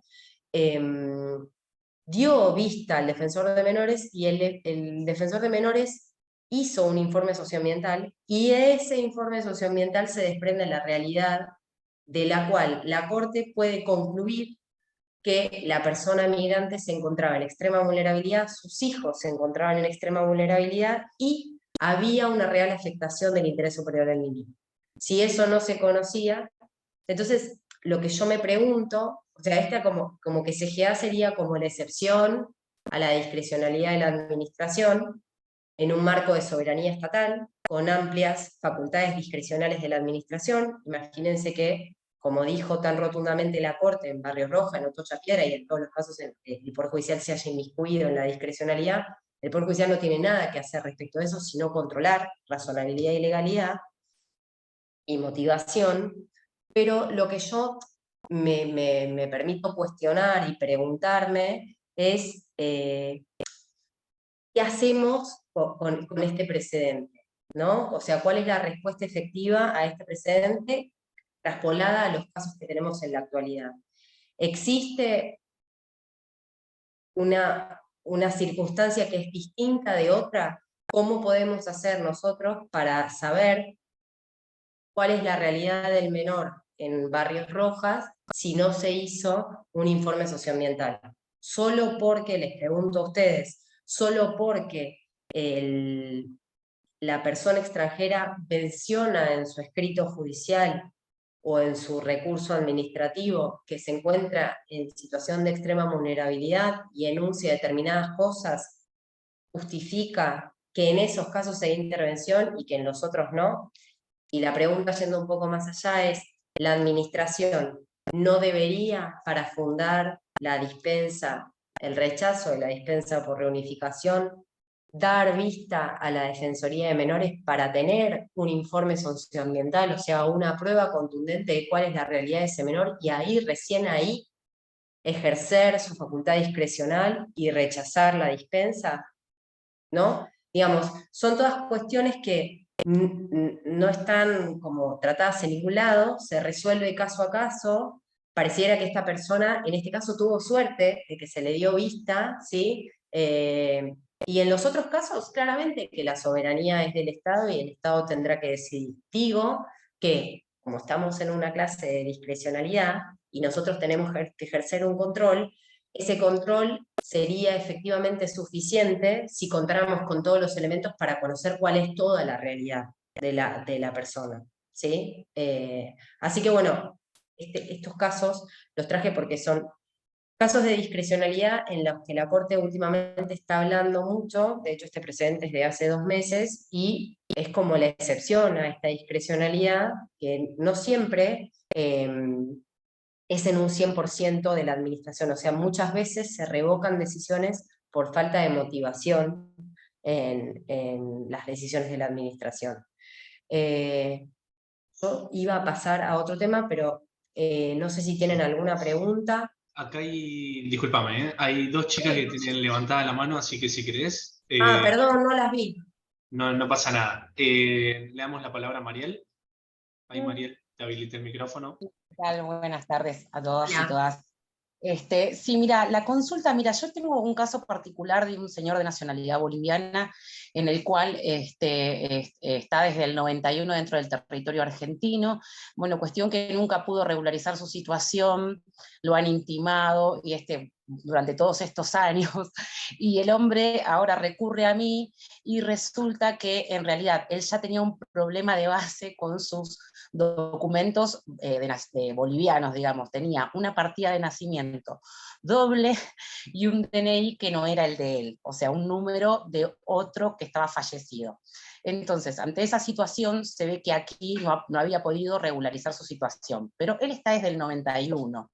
dio vista al defensor de menores, y el defensor de menores hizo un informe socioambiental, y de ese informe socioambiental se desprende la realidad de la cual la Corte puede concluir que la persona migrante se encontraba en extrema vulnerabilidad, sus hijos se encontraban en extrema vulnerabilidad, y había una real afectación del interés superior del niño. Si eso no se conocía, entonces lo que yo me pregunto, o sea, esta como que CGA sería como la excepción a la discrecionalidad de la administración en un marco de soberanía estatal, con amplias facultades discrecionales de la administración. Imagínense que, como dijo tan rotundamente la Corte en Barrios Roja, en Otocha Piedra, y en todos los casos el Poder Judicial se haya inmiscuido en la discrecionalidad, el Poder Judicial no tiene nada que hacer respecto a eso, sino controlar razonabilidad y legalidad y motivación. Pero lo que yo me permito cuestionar y preguntarme es ¿qué hacemos con este precedente? ¿No? O sea, ¿cuál es la respuesta efectiva a este precedente traspolada a los casos que tenemos en la actualidad? ¿Existe una circunstancia que es distinta de otra? ¿Cómo podemos hacer nosotros para saber cuál es la realidad del menor en Barrios Rojas si no se hizo un informe socioambiental? Solo porque, les pregunto a ustedes, solo porque la persona extranjera menciona en su escrito judicial o en su recurso administrativo que se encuentra en situación de extrema vulnerabilidad y enuncia determinadas cosas, justifica que en esos casos se dé intervención y que en los otros no. Y la pregunta, yendo un poco más allá, es: ¿la administración no debería, para fundar la dispensa, el rechazo de la dispensa por reunificación, dar vista a la Defensoría de Menores para tener un informe socioambiental, o sea, una prueba contundente de cuál es la realidad de ese menor, y ahí, recién ahí, ejercer su facultad discrecional y rechazar la dispensa? ¿No? Digamos, son todas cuestiones que no están como tratadas en ningún lado, se resuelve caso a caso. Pareciera que esta persona, en este caso, tuvo suerte de que se le dio vista, ¿sí? Y en los otros casos, claramente que la soberanía es del Estado y el Estado tendrá que decidir. Digo que, como estamos en una clase de discrecionalidad y nosotros tenemos que ejercer un control, ese control sería efectivamente suficiente si contáramos con todos los elementos para conocer cuál es toda la realidad de la persona, ¿sí? Así que bueno, estos casos los traje porque son casos de discrecionalidad en los que la Corte últimamente está hablando mucho. De hecho, este precedente es de hace 2 meses, y es como la excepción a esta discrecionalidad, que no siempre es en un 100% de la administración. O sea, muchas veces se revocan decisiones por falta de motivación en las decisiones de la administración. Yo iba a pasar a otro tema, pero no sé si tienen alguna pregunta. Acá hay, discúlpame, hay dos chicas que tienen levantada la mano, así que si querés, Perdón, no las vi. no pasa nada. Le damos la palabra a Mariel. Ahí, Mariel, te habilité el micrófono. ¿Qué tal? Buenas tardes a todos y Hola. todas. Sí, mira, la consulta, mira, yo tengo un caso particular de un señor de nacionalidad boliviana en el cual está desde el 91 dentro del territorio argentino. Bueno, cuestión que nunca pudo regularizar su situación, lo han intimado y durante todos estos años, y el hombre ahora recurre a mí y resulta que en realidad él ya tenía un problema de base con sus documentos bolivianos, digamos. Tenía una partida de nacimiento doble y un DNI que no era el de él, o sea, un número de otro que estaba fallecido. Entonces, ante esa situación, se ve que aquí no había podido regularizar su situación, pero él está desde el 91.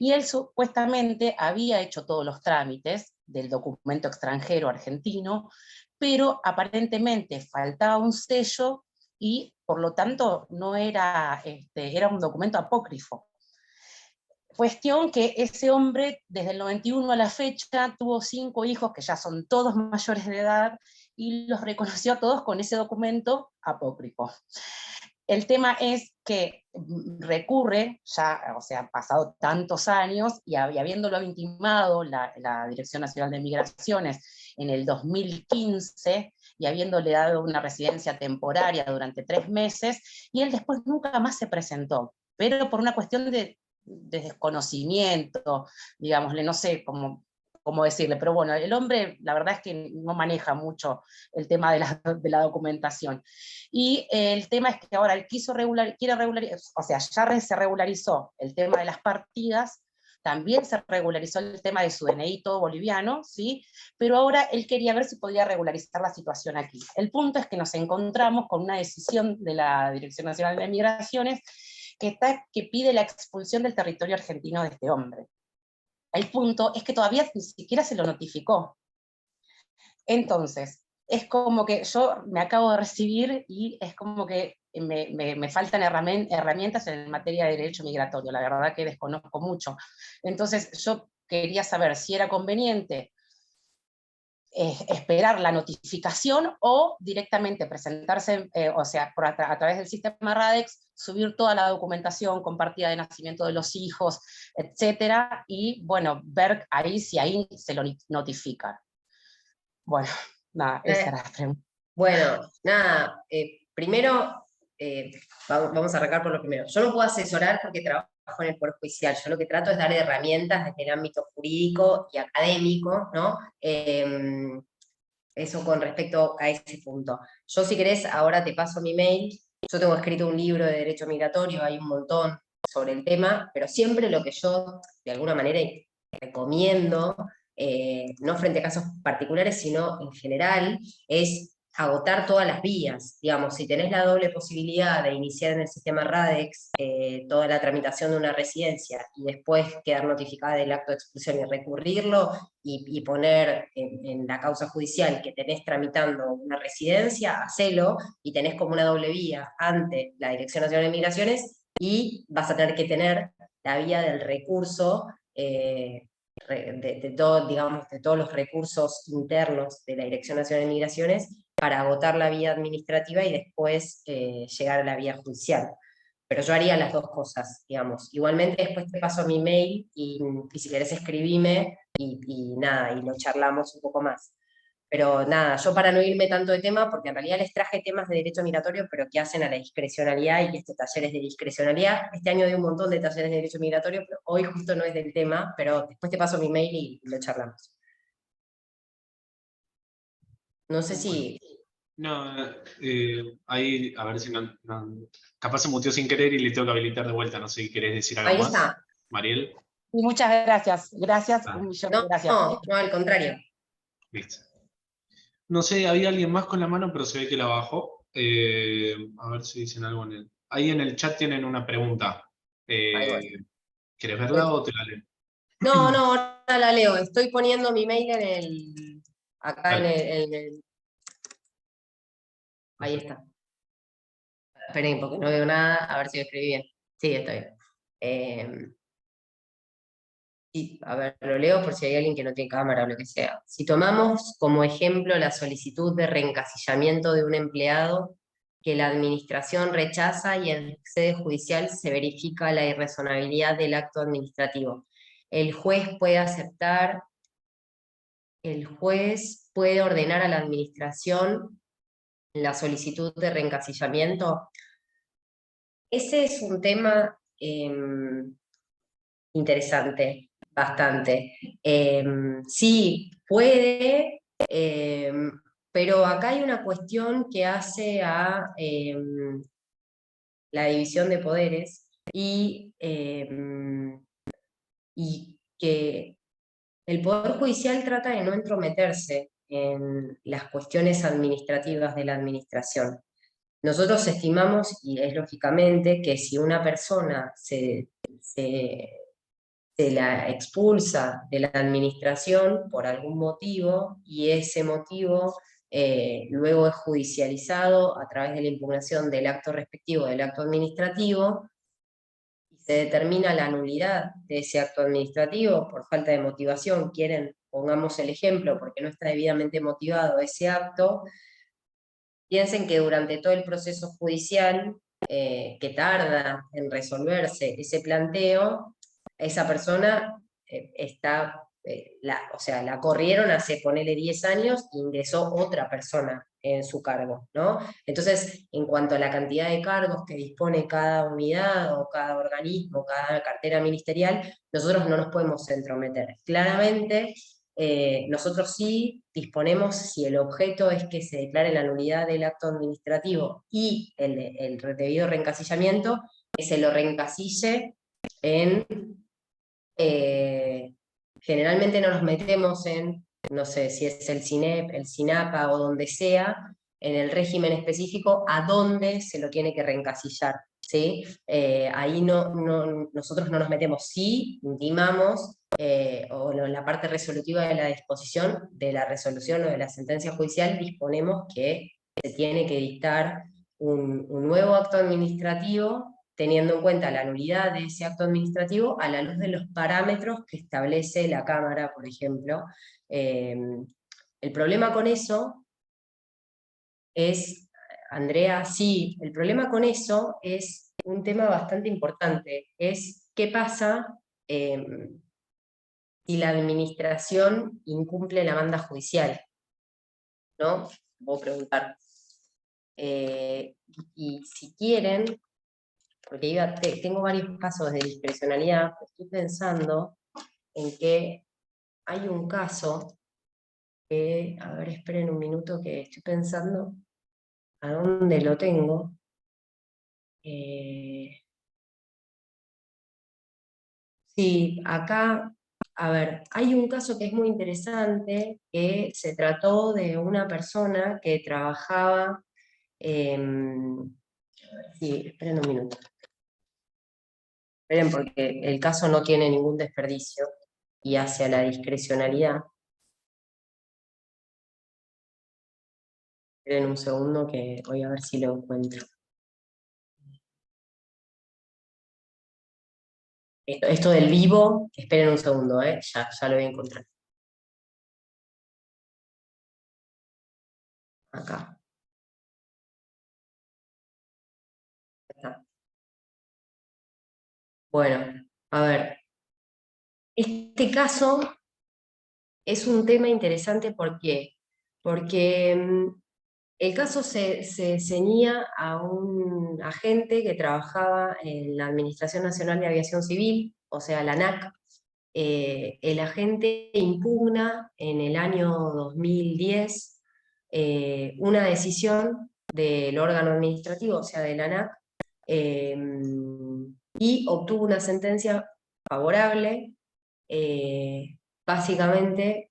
Y él supuestamente había hecho todos los trámites del documento extranjero argentino, pero aparentemente faltaba un sello y por lo tanto no era, era un documento apócrifo. Cuestión que ese hombre, desde el 91 a la fecha, tuvo 5 hijos que ya son todos mayores de edad, y los reconoció a todos con ese documento apócrifo. El tema es que recurre, ya, o sea, han pasado tantos años, y habiéndolo intimado la Dirección Nacional de Migraciones en el 2015, y habiéndole dado una residencia temporaria durante 3 meses, y él después nunca más se presentó, pero por una cuestión de desconocimiento, digámosle, no sé cómo decirle, pero bueno, el hombre la verdad es que no maneja mucho el tema de la documentación. Y el tema es que ahora él quiere regularizar, o sea, ya se regularizó el tema de las partidas, también se regularizó el tema de su DNI todo boliviano, ¿sí? Pero ahora él quería ver si podía regularizar la situación aquí. El punto es que nos encontramos con una decisión de la Dirección Nacional de Migraciones que pide la expulsión del territorio argentino de este hombre. El punto es que todavía ni siquiera se lo notificó. Entonces, es como que yo me acabo de recibir y es como que me faltan herramientas en materia de derecho migratorio, la verdad que desconozco mucho. Entonces, yo quería saber si era conveniente esperar la notificación o directamente presentarse, o sea, a través del sistema RADEX, subir toda la documentación con partida de nacimiento de los hijos, etcétera, y bueno, ver ahí si ahí se lo notifican. Bueno, nada, esa era la pregunta. Bueno, nada, primero, vamos a arrancar por lo primero. Yo no puedo asesorar porque trabajo en el Poder Judicial, yo lo que trato es dar herramientas desde el ámbito jurídico y académico, ¿no? Eso con respecto a ese punto. Yo, si querés, ahora te paso mi mail. Yo tengo escrito un libro de derecho migratorio, hay un montón sobre el tema, pero siempre lo que yo, de alguna manera, recomiendo, no frente a casos particulares, sino en general, es agotar todas las vías. Digamos, si tenés la doble posibilidad de iniciar en el sistema RADEX toda la tramitación de una residencia y después quedar notificada del acto de expulsión y recurrirlo, y poner en la causa judicial que tenés tramitando una residencia, hacelo, y tenés como una doble vía ante la Dirección Nacional de Migraciones, y vas a tener que tener la vía del recurso, digamos, de todos los recursos internos de la Dirección Nacional de Migraciones, para agotar la vía administrativa y después llegar a la vía judicial. Pero yo haría las dos cosas, digamos. Igualmente después te paso mi mail y si querés escribime y nada, y lo charlamos un poco más. Pero nada, yo para no irme tanto de tema, porque en realidad les traje temas de derecho migratorio, pero que hacen a la discrecionalidad, y que este taller es de discrecionalidad. Este año di un montón de talleres de derecho migratorio, pero hoy justo no es del tema, pero después te paso mi mail y lo charlamos. No sé si... No, ahí, a ver si capaz se muteó sin querer y le tengo que habilitar de vuelta. No sé si querés decir algo Ahí más, está. Mariel. Y muchas gracias, un millón de gracias. No, al contrario. Listo. No sé, había alguien más con la mano, pero se ve que la bajó. A ver si dicen algo ahí en el chat tienen una pregunta. ¿Querés verla o te la leo? No, ahora la leo. Estoy poniendo mi mail acá en el... Ahí está. Esperen, porque no veo nada, a ver si lo escribí bien. Sí, estoy bien. A ver, lo leo por si hay alguien que no tiene cámara o lo que sea. Si tomamos como ejemplo la solicitud de reencasillamiento de un empleado que la administración rechaza y en sede judicial se verifica la irrazonabilidad del acto administrativo, el juez puede ordenar a la administración la solicitud de reencasillamiento. Ese es un tema interesante, bastante. Sí, puede, pero acá hay una cuestión que hace a la división de poderes y que el Poder Judicial trata de no entrometerse en las cuestiones administrativas de la administración. Nosotros estimamos, y es lógicamente, que si una persona se la expulsa de la administración por algún motivo, y ese motivo luego es judicializado a través de la impugnación del acto respectivo del acto administrativo, y se determina la nulidad de ese acto administrativo por falta de motivación, pongamos el ejemplo, porque no está debidamente motivado ese acto, piensen que durante todo el proceso judicial que tarda en resolverse ese planteo, esa persona o sea, la corrieron hace, ponele 10 años, e ingresó otra persona en su cargo, ¿no? Entonces, en cuanto a la cantidad de cargos que dispone cada unidad o cada organismo, cada cartera ministerial, nosotros no nos podemos entrometer. Claramente, nosotros sí disponemos, si el objeto es que se declare la nulidad del acto administrativo y el debido reencasillamiento, que se lo reencasille en... generalmente no nos metemos en, no sé, si es el CINEP, el SINAPA o donde sea, en el régimen específico, a dónde se lo tiene que reencasillar, ¿sí? Ahí nosotros no nos metemos, sí intimamos, o en la parte resolutiva de la disposición de la resolución o de la sentencia judicial, disponemos que se tiene que dictar un nuevo acto administrativo teniendo en cuenta la nulidad de ese acto administrativo a la luz de los parámetros que establece la Cámara, por ejemplo. El problema con eso es, Andrea, sí, el problema con eso es un tema bastante importante, es qué pasa si la administración incumple la manda judicial, ¿no? Puedo preguntar. Y si quieren, porque tengo varios casos de discrecionalidad, estoy pensando en que hay un caso que, a ver, esperen un minuto que estoy pensando a dónde lo tengo. Sí, acá, a ver, hay un caso que es muy interesante, que se trató de una persona que trabajaba, sí, esperen un minuto. Esperen porque el caso no tiene ningún desperdicio y hacia la discrecionalidad. Esperen un segundo que voy a ver si lo encuentro. Esto del vivo, esperen un segundo, ya lo voy a encontrar. Acá. Está. Bueno, a ver. Este caso es un tema interesante, ¿por qué? Porque el caso se ceñía a un agente que trabajaba en la Administración Nacional de Aviación Civil, o sea, la ANAC. El agente impugna en el año 2010 una decisión del órgano administrativo, o sea, de la ANAC, y obtuvo una sentencia favorable, básicamente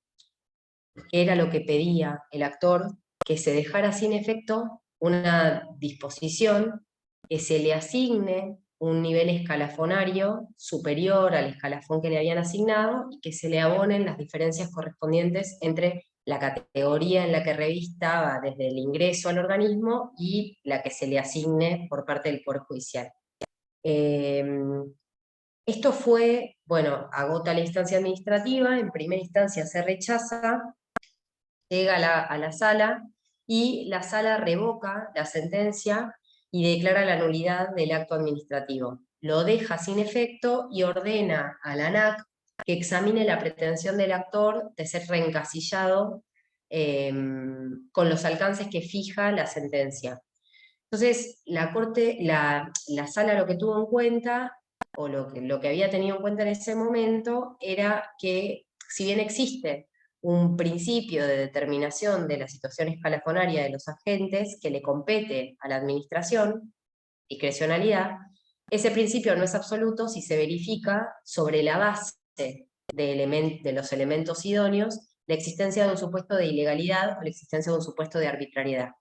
era lo que pedía el actor, que se dejara sin efecto una disposición, que se le asigne un nivel escalafonario superior al escalafón que le habían asignado y que se le abonen las diferencias correspondientes entre la categoría en la que revistaba desde el ingreso al organismo y la que se le asigne por parte del Poder Judicial. Esto fue, bueno, agota la instancia administrativa, en primera instancia se rechaza, llega a la sala y la sala revoca la sentencia y declara la nulidad del acto administrativo. Lo deja sin efecto y ordena a la ANAC que examine la pretensión del actor de ser reencasillado con los alcances que fija la sentencia. Entonces, la sala lo que tuvo en cuenta, o lo que había tenido en cuenta en ese momento, era que si bien existe un principio de determinación de la situación escalafonaria de los agentes que le compete a la administración, discrecionalidad, ese principio no es absoluto si se verifica sobre la base de los elementos idóneos la existencia de un supuesto de ilegalidad o la existencia de un supuesto de arbitrariedad.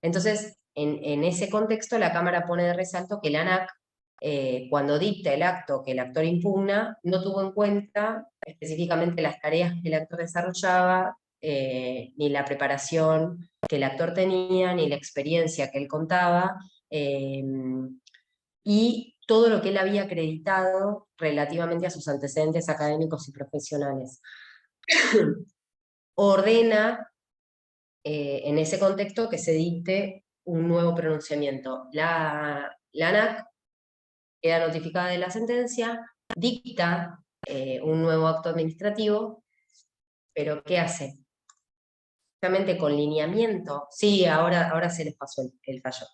Entonces, en ese contexto, la Cámara pone de resalto que la ANAC, cuando dicta el acto que el actor impugna, no tuvo en cuenta específicamente las tareas que el actor desarrollaba, ni la preparación que el actor tenía, ni la experiencia que él contaba, y todo lo que él había acreditado relativamente a sus antecedentes académicos y profesionales. Ordena en ese contexto que se dicte un nuevo pronunciamiento. La ANAC queda notificada de la sentencia, dicta un nuevo acto administrativo, pero ¿qué hace? Justamente con lineamiento, sí, ahora se les pasó el fallo.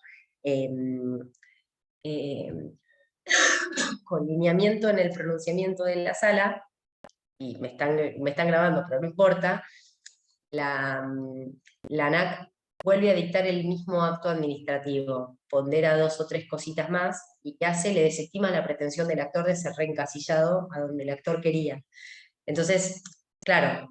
Con lineamiento en el pronunciamiento de la sala, y me están grabando, pero no importa, la ANAC vuelve a dictar el mismo acto administrativo, pondera 2 o 3 cositas más, y ¿qué hace? Le desestima la pretensión del actor de ser reencasillado a donde el actor quería. Entonces, claro,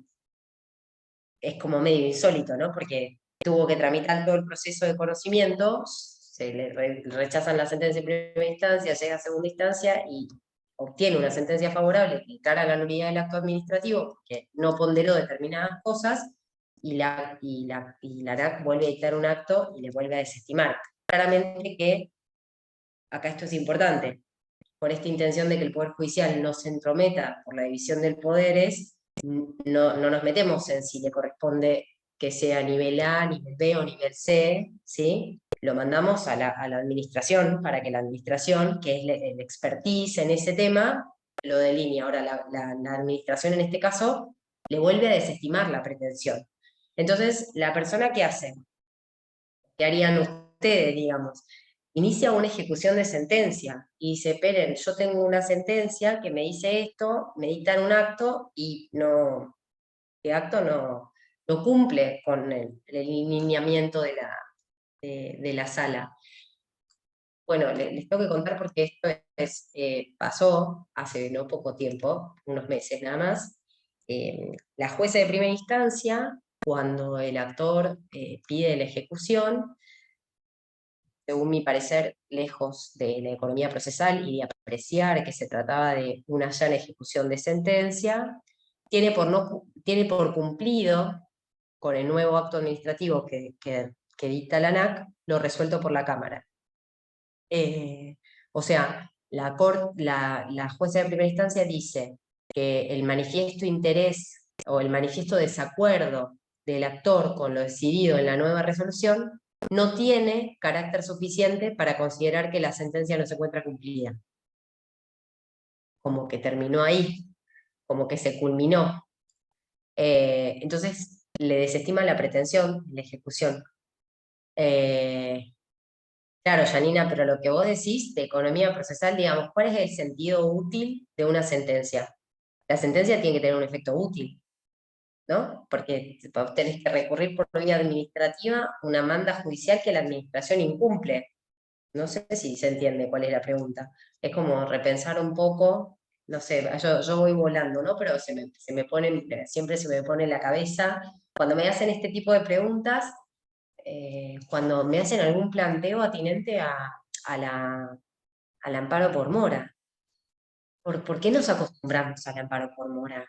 es como medio insólito, ¿no? Porque tuvo que tramitar todo el proceso de conocimiento, se le rechazan la sentencia en primera instancia, llega a segunda instancia y obtiene una sentencia favorable que declara la nulidad del acto administrativo, que no ponderó determinadas cosas, y la ANAC vuelve a dictar un acto y le vuelve a desestimar. Claramente que, acá esto es importante, con esta intención de que el Poder Judicial no se entrometa por la división de poderes, no nos metemos en si le corresponde que sea nivel A, nivel B o nivel C, ¿sí? Lo mandamos a la administración para que la administración, que es el expertise en ese tema, lo delinee. Ahora la administración en este caso le vuelve a desestimar la pretensión. Entonces, la persona que hace, ¿qué harían ustedes, digamos? Inicia una ejecución de sentencia y dice, esperen, yo tengo una sentencia que me dice esto, me dictan un acto y no, el acto no cumple con el lineamiento de la sala. Bueno, les tengo que contar porque esto pasó hace no poco tiempo, unos meses nada más. La jueza de primera instancia, cuando el actor pide la ejecución, según mi parecer, lejos de la economía procesal y de apreciar que se trataba de una llana ejecución de sentencia, tiene por cumplido con el nuevo acto administrativo que dicta la ANAC, lo resuelto por la Cámara. O sea, la jueza de primera instancia dice que el manifiesto interés o el manifiesto desacuerdo del actor con lo decidido en la nueva resolución no tiene carácter suficiente para considerar que la sentencia no se encuentra cumplida. Como que terminó ahí, como que se culminó. Entonces le desestima la pretensión de la ejecución. Claro, Janina, pero lo que vos decís de economía procesal, digamos, ¿cuál es el sentido útil de una sentencia? La sentencia tiene que tener un efecto útil, ¿no? Porque vos tenés que recurrir por vía administrativa una manda judicial que la administración incumple. No sé si se entiende cuál es la pregunta. Es como repensar un poco, no sé, yo voy volando, ¿no? Pero siempre se me pone en la cabeza, cuando me hacen este tipo de preguntas, cuando me hacen algún planteo atinente al amparo por mora. ¿Por qué nos acostumbramos al amparo por mora?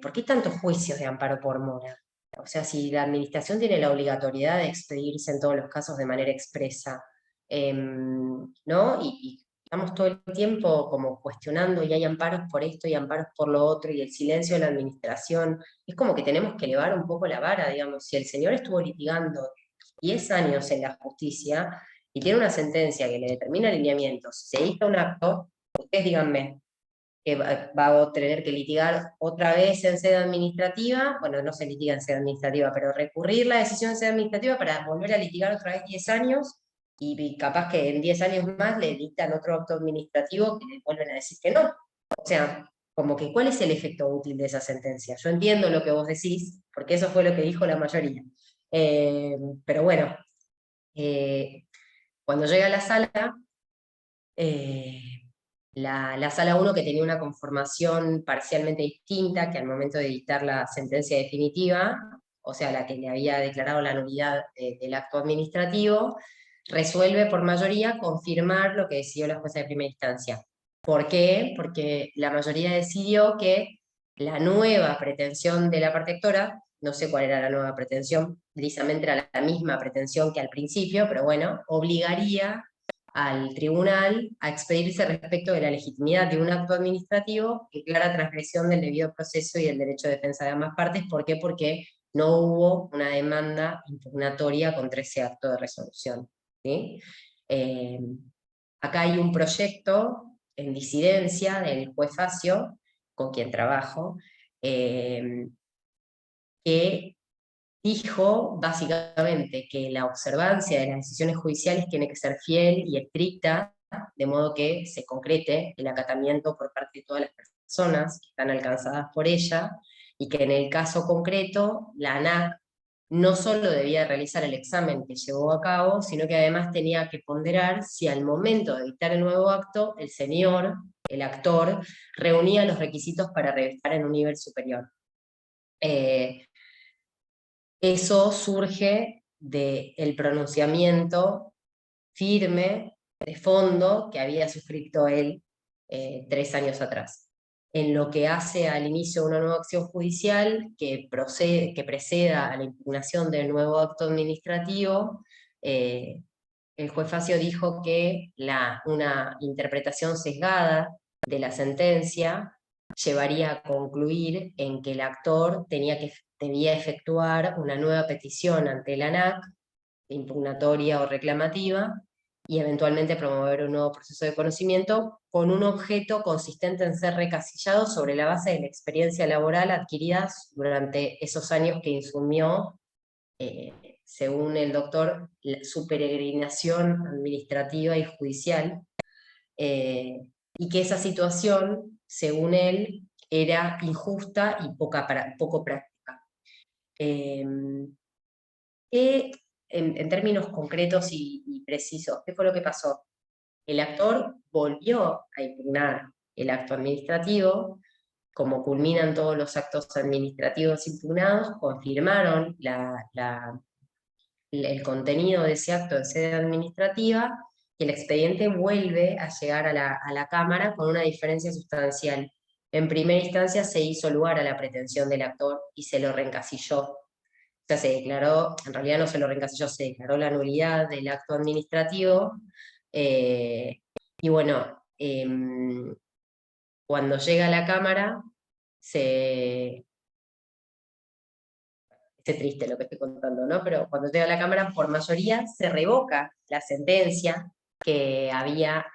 ¿Por qué tantos juicios de amparo por mora? O sea, si la administración tiene la obligatoriedad de expedirse en todos los casos de manera expresa, ¿no? Y estamos todo el tiempo como cuestionando y hay amparos por esto y amparos por lo otro y el silencio de la administración. Es como que tenemos que elevar un poco la vara, digamos. Si el señor estuvo litigando 10 años en la justicia y tiene una sentencia que le determina alineamientos, se dicta un acto, ustedes díganme, que va a tener que litigar otra vez en sede administrativa, bueno, no se litiga en sede administrativa, pero recurrir la decisión en sede administrativa para volver a litigar otra vez 10 años, y capaz que en 10 años más le dictan otro acto administrativo que le vuelven a decir que no. O sea, como que ¿cuál es el efecto útil de esa sentencia? Yo entiendo lo que vos decís, porque eso fue lo que dijo la mayoría. Pero bueno, cuando llega a la sala, la sala 1, que tenía una conformación parcialmente distinta que al momento de dictar la sentencia definitiva, o sea, la que le había declarado la nulidad del acto administrativo, resuelve por mayoría confirmar lo que decidió la jueza de primera instancia. ¿Por qué? Porque la mayoría decidió que la nueva pretensión de la parte actora, no sé cuál era la nueva pretensión, precisamente era la misma pretensión que al principio, pero bueno, obligaría al tribunal a expedirse respecto de la legitimidad de un acto administrativo en clara transgresión del debido proceso y del derecho de defensa de ambas partes. ¿Por qué? Porque no hubo una demanda impugnatoria contra ese acto de resolución, ¿sí? Acá hay un proyecto en disidencia del juez Facio, con quien trabajo, que dijo básicamente que la observancia de las decisiones judiciales tiene que ser fiel y estricta, de modo que se concrete el acatamiento por parte de todas las personas que están alcanzadas por ella, y que en el caso concreto la ANAC no solo debía realizar el examen que llevó a cabo, sino que además tenía que ponderar si al momento de dictar el nuevo acto, el señor, el actor, reunía los requisitos para estar en un nivel superior. Eso surge del pronunciamiento firme, de fondo, que había suscrito él 3 años atrás. En lo que hace al inicio de una nueva acción judicial que preceda a la impugnación del nuevo acto administrativo, el juez Facio dijo que una interpretación sesgada de la sentencia llevaría a concluir en que el actor debía efectuar una nueva petición ante la ANAC, impugnatoria o reclamativa, y eventualmente promover un nuevo proceso de conocimiento con un objeto consistente en ser recasillado sobre la base de la experiencia laboral adquirida durante esos años que insumió, según el doctor, su peregrinación administrativa y judicial, y que esa situación, según él, era injusta y poco práctica. En términos concretos y precisos, ¿qué fue lo que pasó? El actor volvió a impugnar el acto administrativo, como culminan todos los actos administrativos impugnados, confirmaron el contenido de ese acto en sede administrativa, y el expediente vuelve a llegar a la Cámara con una diferencia sustancial. En primera instancia se hizo lugar a la pretensión del actor y se lo reencasilló. O sea, se declaró, en realidad no se lo reencasilló, se declaró la nulidad del acto administrativo, y bueno, cuando llega a la Cámara, es triste lo que estoy contando, ¿no? Pero cuando llega a la Cámara, por mayoría, se revoca la sentencia que había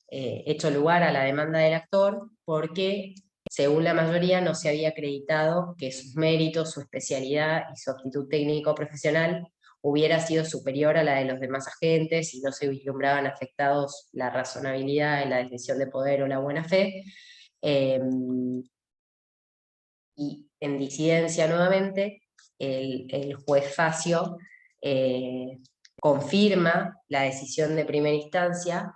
hecho lugar a la demanda del actor, porque según la mayoría no se había acreditado que sus méritos, su especialidad y su aptitud técnico-profesional hubiera sido superior a la de los demás agentes, y no se vislumbraban afectados la razonabilidad, la decisión de poder o la buena fe. Y en disidencia nuevamente, el juez Facio confirma la decisión de primera instancia,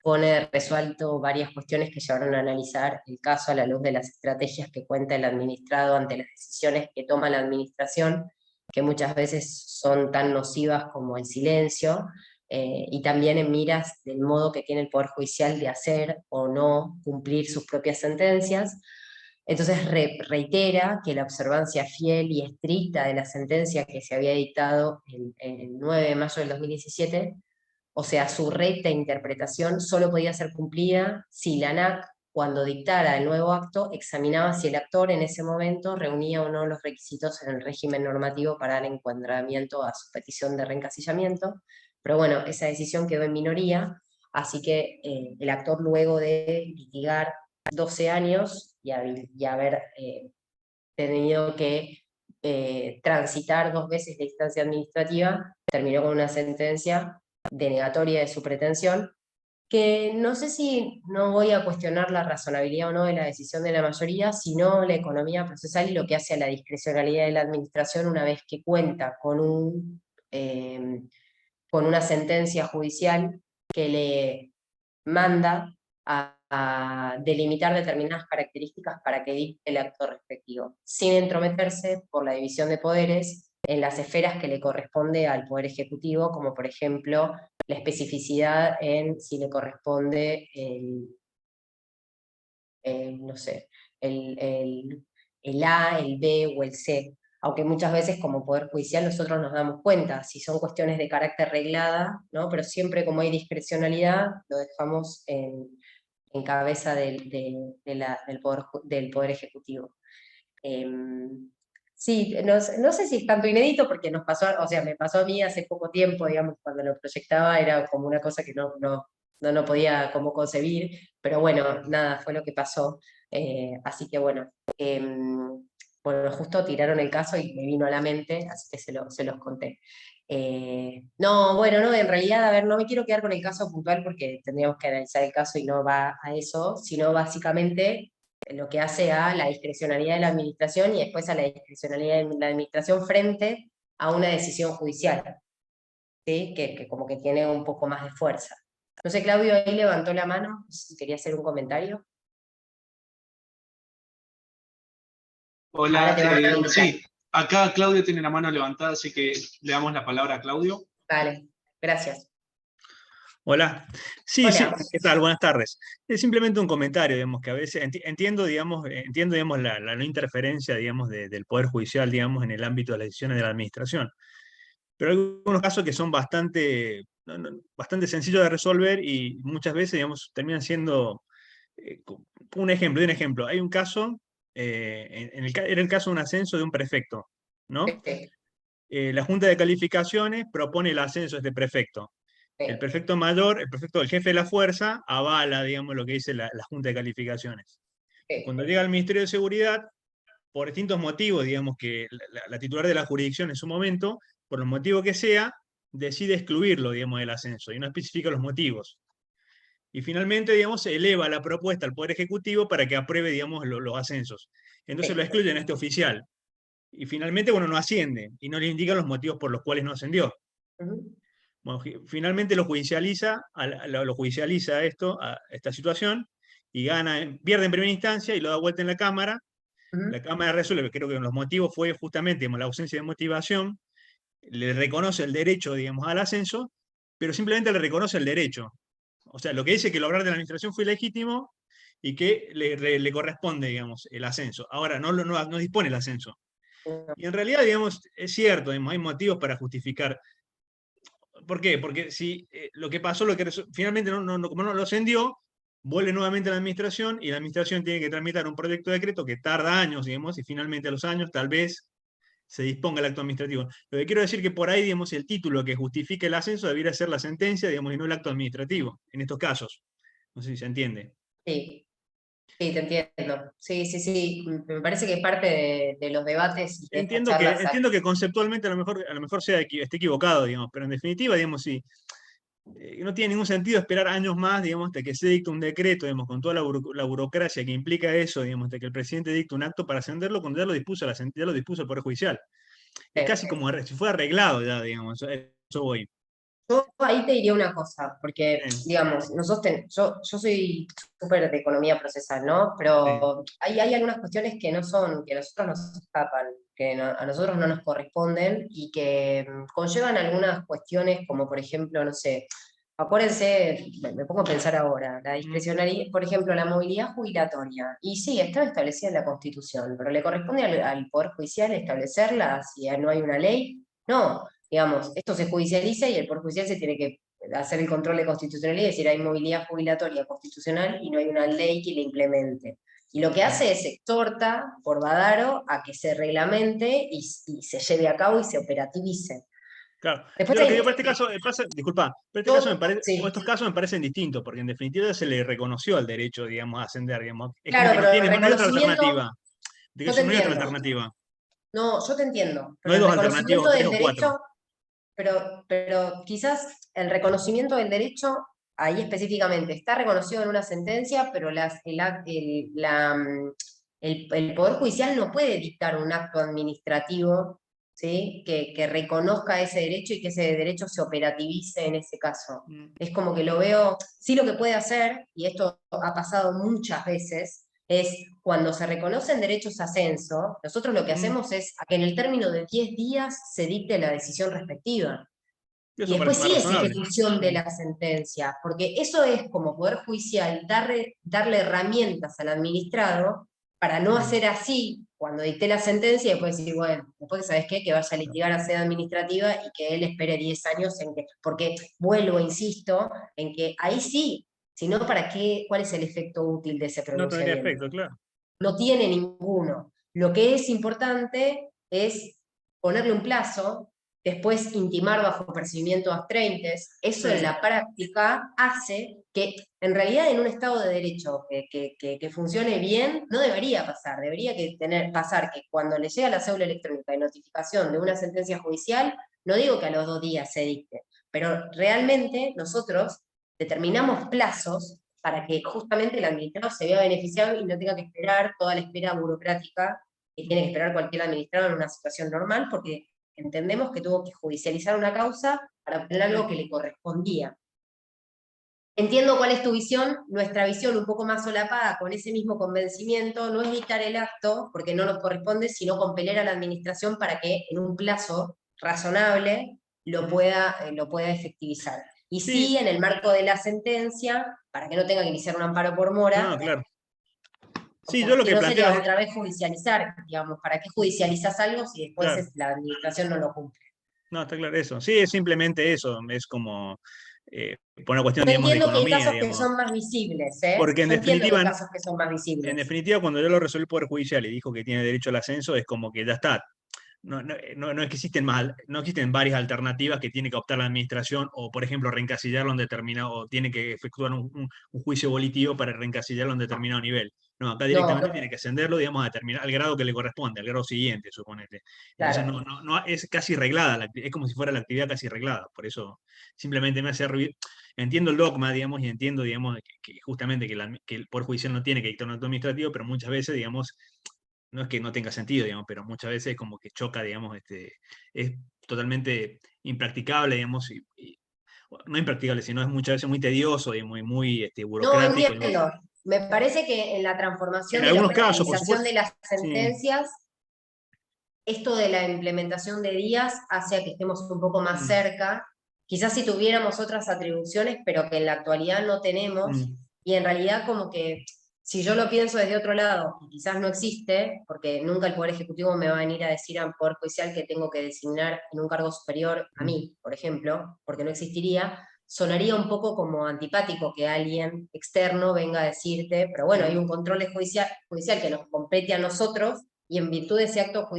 pone de resuelto varias cuestiones que llevaron a analizar el caso a la luz de las estrategias que cuenta el administrado ante las decisiones que toma la administración, que muchas veces son tan nocivas como el silencio, y también en miras del modo que tiene el Poder Judicial de hacer o no cumplir sus propias sentencias. Entonces reitera que la observancia fiel y estricta de la sentencia que se había dictado el 9 de mayo del 2017, o sea, su recta interpretación, solo podía ser cumplida si la ANAC, cuando dictara el nuevo acto, examinaba si el actor en ese momento reunía o no los requisitos en el régimen normativo para el encuadramiento a su petición de reencasillamiento. Pero bueno, esa decisión quedó en minoría, así que el actor, luego de litigar 12 años y haber tenido que transitar 2 veces la instancia administrativa, terminó con una sentencia denegatoria de su pretensión, que no sé si no voy a cuestionar la razonabilidad o no de la decisión de la mayoría, sino la economía procesal y lo que hace a la discrecionalidad de la administración una vez que cuenta con una sentencia judicial que le manda a delimitar determinadas características para que dicte el acto respectivo, sin entrometerse por la división de poderes en las esferas que le corresponde al Poder Ejecutivo, como por ejemplo la especificidad en si le corresponde no sé, el A, el B o el C aunque muchas veces como Poder Judicial nosotros nos damos cuenta si son cuestiones de carácter reglada, ¿no? Pero siempre como hay discrecionalidad, lo dejamos en cabeza del poder Ejecutivo. Sí, no sé si es tanto inédito porque nos pasó, o sea, me pasó a mí hace poco tiempo, digamos, cuando lo proyectaba era como una cosa que no podía como concebir, pero bueno, nada, fue lo que pasó. Así que bueno, bueno, justo tiraron el caso y me vino a la mente, así que se los conté. No, bueno, no, en realidad, a ver, no me quiero quedar con el caso puntual porque tendríamos que analizar el caso y no va a eso, sino básicamente lo que hace a la discrecionalidad de la administración y después a la discrecionalidad de la administración frente a una decisión judicial, ¿sí? Que como que tiene un poco más de fuerza. No sé, Claudio ahí levantó la mano, no sé si quería hacer un comentario. Ahora Hola, te van a habilitar. sí, acá Claudio tiene la mano levantada, así que le damos la palabra a Claudio. Vale, gracias. Hola. Sí, sí, Hola. ¿qué tal? Buenas tardes. Es simplemente un comentario, digamos, que a veces entiendo, digamos, la no interferencia, digamos, del Poder Judicial, digamos, en el ámbito de las decisiones de la administración. Pero hay algunos casos que son bastante, bastante sencillos de resolver y muchas veces, digamos, terminan siendo un ejemplo. Hay un caso, era el caso de un ascenso de un prefecto, ¿no? La Junta de Calificaciones propone el ascenso de este prefecto. El prefecto mayor, el jefe de la fuerza, avala, digamos, lo que dice la Junta de Calificaciones. Cuando llega al Ministerio de Seguridad, por distintos motivos, digamos que la titular de la jurisdicción en su momento, por los motivos que sea, decide excluirlo, digamos, del ascenso y no especifica los motivos. Y finalmente, digamos, se eleva la propuesta al Poder Ejecutivo para que apruebe, digamos, los ascensos. Entonces lo excluyen a este oficial. Y finalmente, bueno, no asciende y no le indican los motivos por los cuales no ascendió. Bueno, finalmente lo judicializa, lo judicializa esta situación y pierde en primera instancia y lo da vuelta en la Cámara. La Cámara resuelve, creo que los motivos fue justamente, digamos, la ausencia de motivación, le reconoce el derecho, digamos, al ascenso, pero simplemente le reconoce el derecho. O sea, lo que dice que el obrar de la administración fue legítimo y que le corresponde, digamos, el ascenso. Ahora, no dispone el ascenso. Y en realidad, digamos, es cierto, digamos, hay motivos para justificar. ¿Por qué? Porque si lo que pasó, finalmente como no lo ascendió, vuelve nuevamente a la administración y la administración tiene que tramitar un proyecto de decreto que tarda años, digamos, y finalmente a los años tal vez se disponga el acto administrativo. Lo que quiero decir que por ahí, digamos, el título que justifique el ascenso debería ser la sentencia, digamos, y no el acto administrativo, en estos casos. No sé si se entiende. Sí, sí, te entiendo. Sí, sí, sí. Me parece que es parte de los debates y de estas charlas. Entiendo que conceptualmente a lo mejor esté equivocado, digamos, pero en definitiva, digamos, sí. No tiene ningún sentido esperar años más, digamos, hasta que se dicte un decreto, digamos, con toda la burocracia que implica eso, digamos, hasta que el presidente dicte un acto para ascenderlo, cuando ya lo dispuso el Poder Judicial. Es casi como si fuera arreglado ya, digamos, eso voy. Yo ahí te diría una cosa, porque, Sí, digamos, yo soy súper de economía procesal, ¿no? sí. Pero hay algunas cuestiones que que a nosotros nos escapan, que a nosotros no nos corresponden y que conllevan algunas cuestiones como, por ejemplo, no sé, acuérdense, me pongo a pensar ahora, la discrecionalidad, por ejemplo, la movilidad jubilatoria. Y sí, está establecida en la Constitución, pero ¿le corresponde al Poder Judicial establecerla si no hay una ley? No. Digamos, esto se judicializa y el Poder Judicial se tiene que hacer el control de constitucionalidad, es decir, hay movilidad jubilatoria constitucional y no hay una ley que la implemente. Y lo que hace es exhorta por Badaro a que se reglamente y se lleve a cabo y se operativice. Claro. Después Yo lo que hay, digo para este caso, disculpa, pero este caso sí, estos casos me parecen distintos, porque en definitiva se le reconoció el derecho, digamos, a ascender, digamos. Es como claro, que no pero el tiene, no hay otra reconocimiento, alternativa. De que yo te eso no hay otra entiendo, alternativa. no, yo te entiendo, No pero hay el dos alternativas, reconocimiento o tres del o cuatro. derecho, pero quizás el reconocimiento del derecho, ahí específicamente, está reconocido en una sentencia, pero el Poder Judicial no puede dictar un acto administrativo, ¿sí? Que reconozca ese derecho y que ese derecho se operativice en ese caso. Es como que lo veo, sí lo que puede hacer, y esto ha pasado muchas veces, es cuando se reconocen derechos a ascenso, nosotros lo que hacemos es a que en el término de 10 días se dicte la decisión respectiva. Y Y eso después parece más sí es razonable. ejecución de la sentencia, porque eso es como Poder Judicial darle herramientas al administrado para no hacer así, cuando dicté la sentencia, después decir, bueno, después ¿sabes qué? Que vaya a litigar a sede administrativa y que él espere 10 años en que, porque vuelvo, insisto, en que ahí sí, si no, ¿para qué? ¿Cuál es el efecto útil de ese No tendría pronunciamiento? efecto, claro. No tiene ninguno. Lo que es importante es ponerle un plazo, después intimar bajo percibimiento astreintes. Eso en la práctica hace que, en realidad, en un Estado de Derecho que funcione bien, no debería pasar. Debería pasar que cuando le llega la cédula electrónica de notificación de una sentencia judicial, no digo que a los 2 días se dicte, pero realmente nosotros determinamos plazos para que justamente el administrado se vea beneficiado y no tenga que esperar toda la espera burocrática que tiene que esperar cualquier administrado en una situación normal, porque entendemos que tuvo que judicializar una causa para obtener algo que le correspondía. Entiendo cuál es tu visión, nuestra visión un poco más solapada con ese mismo convencimiento, no es dictar el acto, porque no nos corresponde, sino compeler a la administración para que en un plazo razonable lo pueda efectivizar. Y sí, en el marco de la sentencia, para que no tenga que iniciar un amparo por mora, No, claro. Sí, yo lo si que no planteo sería es, otra vez judicializar, digamos, ¿para qué judicializás algo si después claro, la administración no lo cumple? no, está claro eso. Sí, es simplemente eso, es como por una cuestión, Yo digamos, de entiendo que hay economía, casos que digamos. son más visibles, ¿eh? Porque Yo entiendo que hay casos que son más visibles. cuando yo lo resolví el Poder Judicial y dijo que tiene derecho al ascenso, es como que ya está. No es que no existen varias alternativas que tiene que optar la administración, o por ejemplo reencasillarlo en determinado, o tiene que efectuar un juicio volitivo para reencasillarlo en determinado nivel. No, acá No, directamente tiene que ascenderlo, digamos, a determinar al grado que le corresponde, al grado siguiente, suponete. Entonces claro. es casi reglada, es como si fuera la actividad casi reglada. Por eso simplemente me hace ruido. Entiendo el dogma, digamos, y entiendo, digamos, que justamente que el Poder Judicial no tiene que dictar un acto administrativo, pero muchas veces, digamos, no es que no tenga sentido, digamos, pero muchas veces como que choca, digamos, es totalmente impracticable, digamos, no impracticable, sino es muchas veces muy tedioso, digamos, y muy No, burocrático. entiendo. Me parece que en la En transformación de la algunos casos, por operacionalización supuesto, de las sí. sentencias, esto de la implementación de días hace a que estemos un poco más Mm, cerca. Quizás si tuviéramos otras atribuciones, pero que en la actualidad no tenemos, mm, y en realidad como que si yo lo pienso desde otro lado, y quizás no existe, porque nunca el Poder Ejecutivo me va a venir a decir al Poder Judicial que tengo que designar en un cargo superior a mm, mí, por ejemplo, porque no existiría, sonaría un poco como antipático que alguien externo venga a decirte, pero bueno, hay un control judicial que nos compete a nosotros, y en virtud de ese acto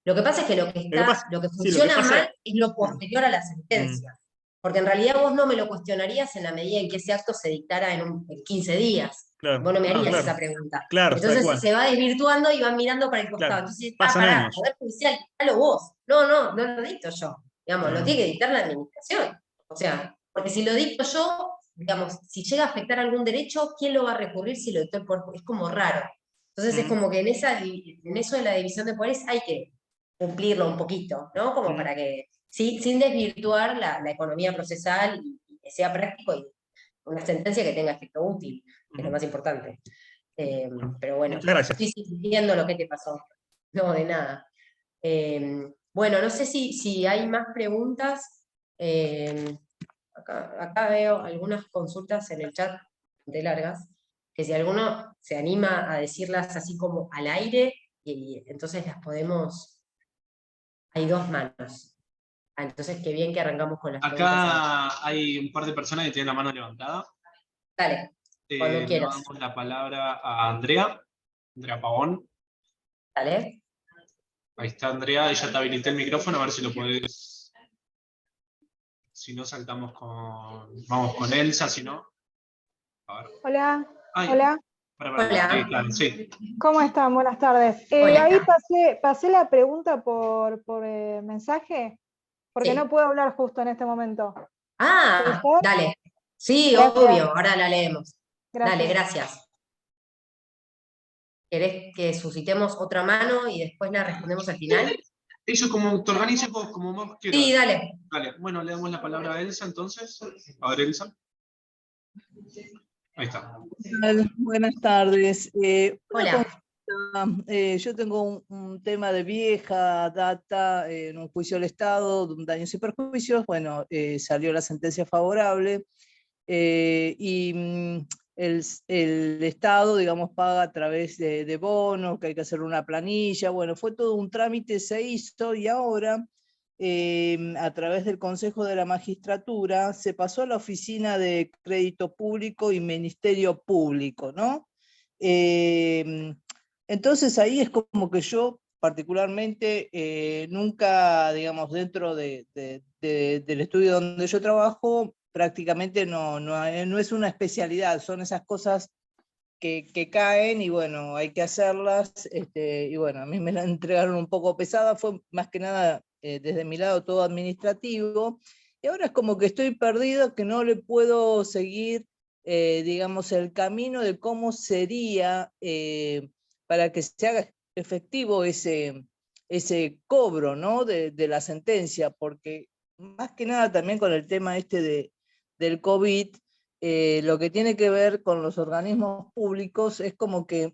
lo que pasa es que Lo que pasa, lo que sí, lo que funciona pasa, mal es lo mm, posterior a la mm, sentencia. Porque en realidad vos no me lo cuestionarías en la medida en que ese acto se dictara en 15 días. claro, Vos no me no, harías claro, esa pregunta. claro, tal Entonces cual, se va desvirtuando y van mirando para el costado. claro, Entonces, pasan pará, años. Poder Judicial, dictalo vos. No lo dicto yo. Digamos, lo Mm, tiene que dictar la administración. O sea, porque si lo dicto yo, digamos, si llega a afectar algún derecho, ¿quién lo va a recurrir si lo dictó el Poder Judicial? Es como raro. Entonces es mm, como que en eso de la división de poderes hay que cumplirlo un poquito, ¿no? Como mm, para que, sí, sin desvirtuar la economía procesal y que sea práctico y una sentencia que tenga efecto útil, que es lo mm. más importante. Bueno, Pero bueno, muchas gracias. sí, entiendo lo que te pasó. No, de nada. Bueno, no sé si hay más preguntas. Eh, acá veo algunas consultas en el chat de largas, que si alguno se anima a decirlas así como al aire, y entonces las podemos. Hay 2 manos. Entonces, qué bien que arrancamos con las preguntas ahí. Acá hay un par de personas que tienen la mano levantada. Dale, cuando Le quieras. damos la palabra a Andrea, Andrea Pavón. Dale. Ahí está Andrea, ya te habilité el micrófono, a ver si lo podés. Si no, saltamos con. Vamos con Elsa, si no. A ver. Hola, Ay, hola, ahí Hola. está, sí. ¿cómo están? Buenas tardes. Ahí Hola. pasé la pregunta por mensaje, porque no Sí. puedo hablar justo en este momento. ¿Puede Ah, ser? dale. Sí, Gracias, obvio, ahora la leemos. Dale, gracias. gracias. ¿Querés que suscitemos otra mano y después la respondemos al final? Eso como te organices vos, como vos Sí, quieras. dale. Dale, bueno, le damos la palabra a Elsa entonces. A ver, Elsa. Ahí está. Buenas tardes. Una Hola. consulta. Yo tengo un tema de vieja data en un juicio del Estado, daños y perjuicios. Bueno, salió la sentencia favorable y el Estado, digamos, paga a través de bonos, que hay que hacer una planilla. Bueno, fue todo un trámite, se hizo, y ahora, a través del Consejo de la Magistratura, se pasó a la Oficina de Crédito Público y Ministerio Público, ¿no? Entonces ahí es como que yo particularmente nunca, digamos, dentro del estudio donde yo trabajo, prácticamente no es una especialidad, son esas cosas que caen y bueno, hay que hacerlas, y bueno, a mí me la entregaron un poco pesada, fue más que nada desde mi lado todo administrativo, y ahora es como que estoy perdido, que no le puedo seguir, digamos, el camino de cómo sería para que se haga efectivo ese cobro, ¿no? de la sentencia, porque más que nada también con el tema del COVID, lo que tiene que ver con los organismos públicos es como que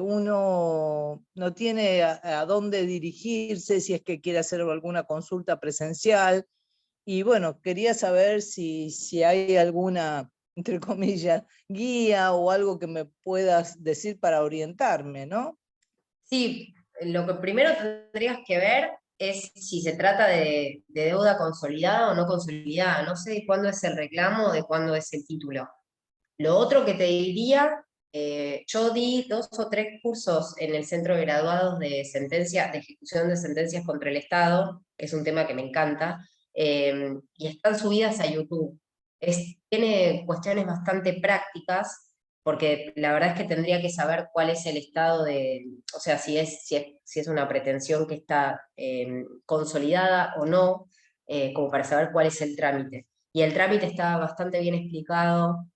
uno no tiene a dónde dirigirse si es que quiere hacer alguna consulta presencial. Y bueno, quería saber si hay alguna, entre comillas, guía o algo que me puedas decir para orientarme, ¿no? Sí, lo que primero tendrías que ver es si se trata de deuda consolidada o no consolidada. No sé de cuándo es el reclamo o de cuándo es el título. Lo otro que te diría, yo di 2 o 3 cursos en el Centro de Graduados de ejecución de sentencias contra el Estado, que es un tema que me encanta, y están subidas a YouTube. Tiene cuestiones bastante prácticas, porque la verdad es que tendría que saber cuál es el estado o sea, si es una pretensión que está consolidada o no, como para saber cuál es el trámite. Y el trámite está bastante bien explicado,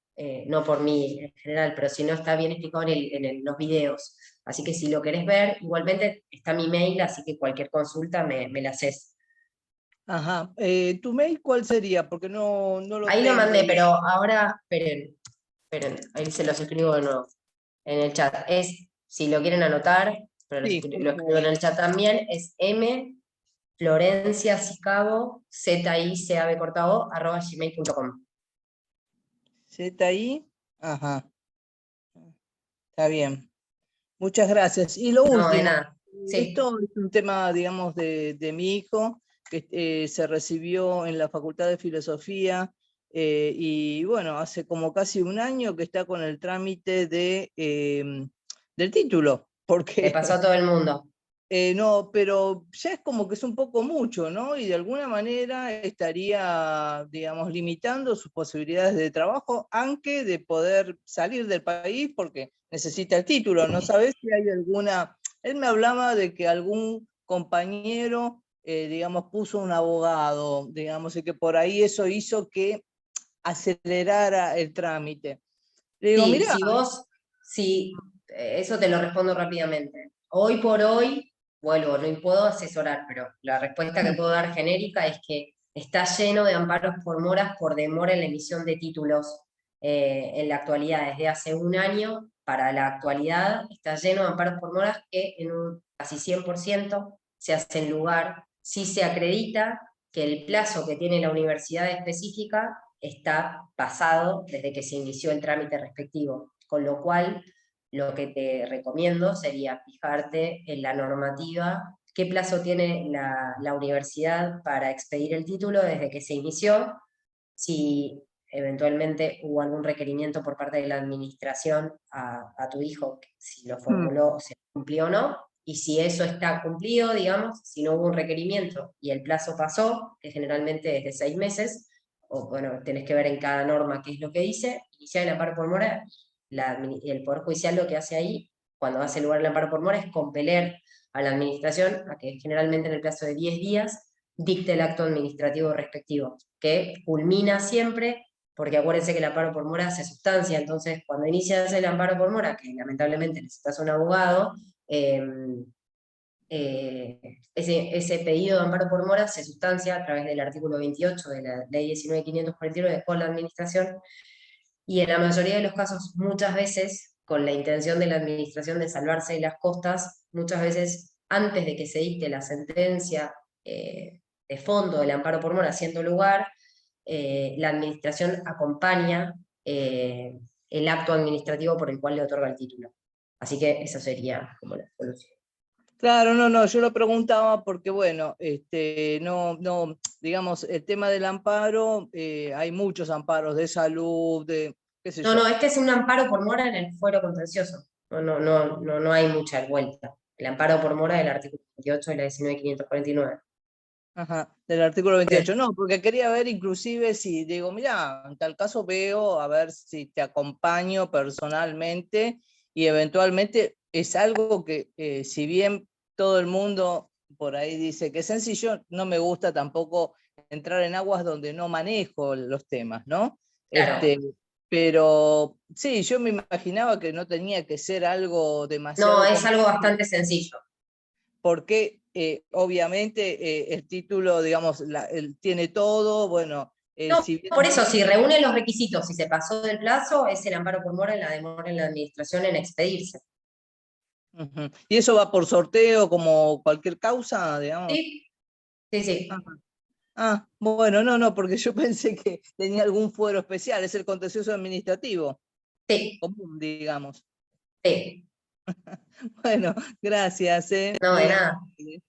no por mí en general, pero si no está bien explicado en los videos. Así que si lo querés ver, igualmente está mi mail, así que cualquier consulta me la haces. Ajá. ¿Tu mail cuál sería? Porque no lo Ahí lo tengo. mandé, pero ahora, esperen, ahí se los escribo de nuevo en el chat. Si lo quieren anotar, pero Sí, lo escribo en el chat también, es mflorenciasicabo, ZICAB cortado, @gmail.com. ZI, ajá, está bien. Muchas gracias. Y lo No, de último, nada. Sí. esto es un tema, digamos, de mi hijo, que se recibió en la Facultad de Filosofía, y bueno, hace como casi un año que está con el trámite del título, Le porque pasó a todo el mundo. no, pero ya es como que es un poco mucho, ¿no? Y de alguna manera estaría, digamos, limitando sus posibilidades de trabajo, aunque de poder salir del país porque necesita el título. No sabes si hay alguna... Él me hablaba de que algún compañero, digamos, puso un abogado, digamos, y que por ahí eso hizo que acelerara el trámite. Le digo, Sí, mirá, eso te lo respondo rápidamente. Hoy por hoy, vuelvo, no puedo asesorar, pero la respuesta que puedo dar genérica es que está lleno de amparos por moras por demora en la emisión de títulos en la actualidad. Desde hace un año para la actualidad está lleno de amparos por moras que en un casi 100% se hacen lugar si se acredita que el plazo que tiene la universidad específica está pasado desde que se inició el trámite respectivo, con lo cual lo que te recomiendo sería fijarte en la normativa, qué plazo tiene la universidad para expedir el título desde que se inició, si eventualmente hubo algún requerimiento por parte de la administración a tu hijo, si lo formuló, se cumplió o no, y si eso está cumplido, digamos, si no hubo un requerimiento y el plazo pasó, que generalmente es de 6 meses, o bueno, tenés que ver en cada norma qué es lo que dice, iniciar el amparo por mora, el Poder Judicial lo que hace ahí, cuando hace lugar el amparo por mora, es compeler a la administración a que generalmente en el plazo de 10 días dicte el acto administrativo respectivo, que culmina siempre, porque acuérdense que el amparo por mora se sustancia, entonces cuando inicias el amparo por mora, que lamentablemente necesitas un abogado, ese pedido de amparo por mora se sustancia a través del artículo 28 de la ley 19.549 con la administración, y en la mayoría de los casos, muchas veces, con la intención de la administración de salvarse de las costas, muchas veces antes de que se dicte la sentencia de fondo del amparo por mora haciendo lugar, la administración acompaña el acto administrativo por el cual le otorga el título. Así que esa sería como la solución. Claro, no, yo lo preguntaba porque, bueno, digamos, el tema del amparo, hay muchos amparos de salud, de qué sé yo. No, este es un amparo por mora en el fuero contencioso. No hay mucha vuelta. El amparo por mora del artículo 28 de la 19.549. Ajá, del artículo 28. No, porque quería ver inclusive si, digo, mira, en tal caso veo, a ver si te acompaño personalmente y eventualmente es algo que, si bien todo el mundo por ahí dice que es sencillo, no me gusta tampoco entrar en aguas donde no manejo los temas, ¿no? Claro. Pero sí, yo me imaginaba que no tenía que ser algo demasiado No, es algo complejo, bastante sencillo. porque obviamente el título, digamos, tiene todo, bueno, No, si bien por eso, si reúne los requisitos, si se pasó del plazo, es el amparo por mora en la demora en la administración en expedirse. Ujú. ¿Y eso va por sorteo como cualquier causa, digamos? Sí, sí, sí. Ajá. Ah, bueno, no, porque yo pensé que tenía algún fuero especial, es el contencioso administrativo, Sí, común, digamos. sí. Bueno, gracias. No, Muy de nada. amable.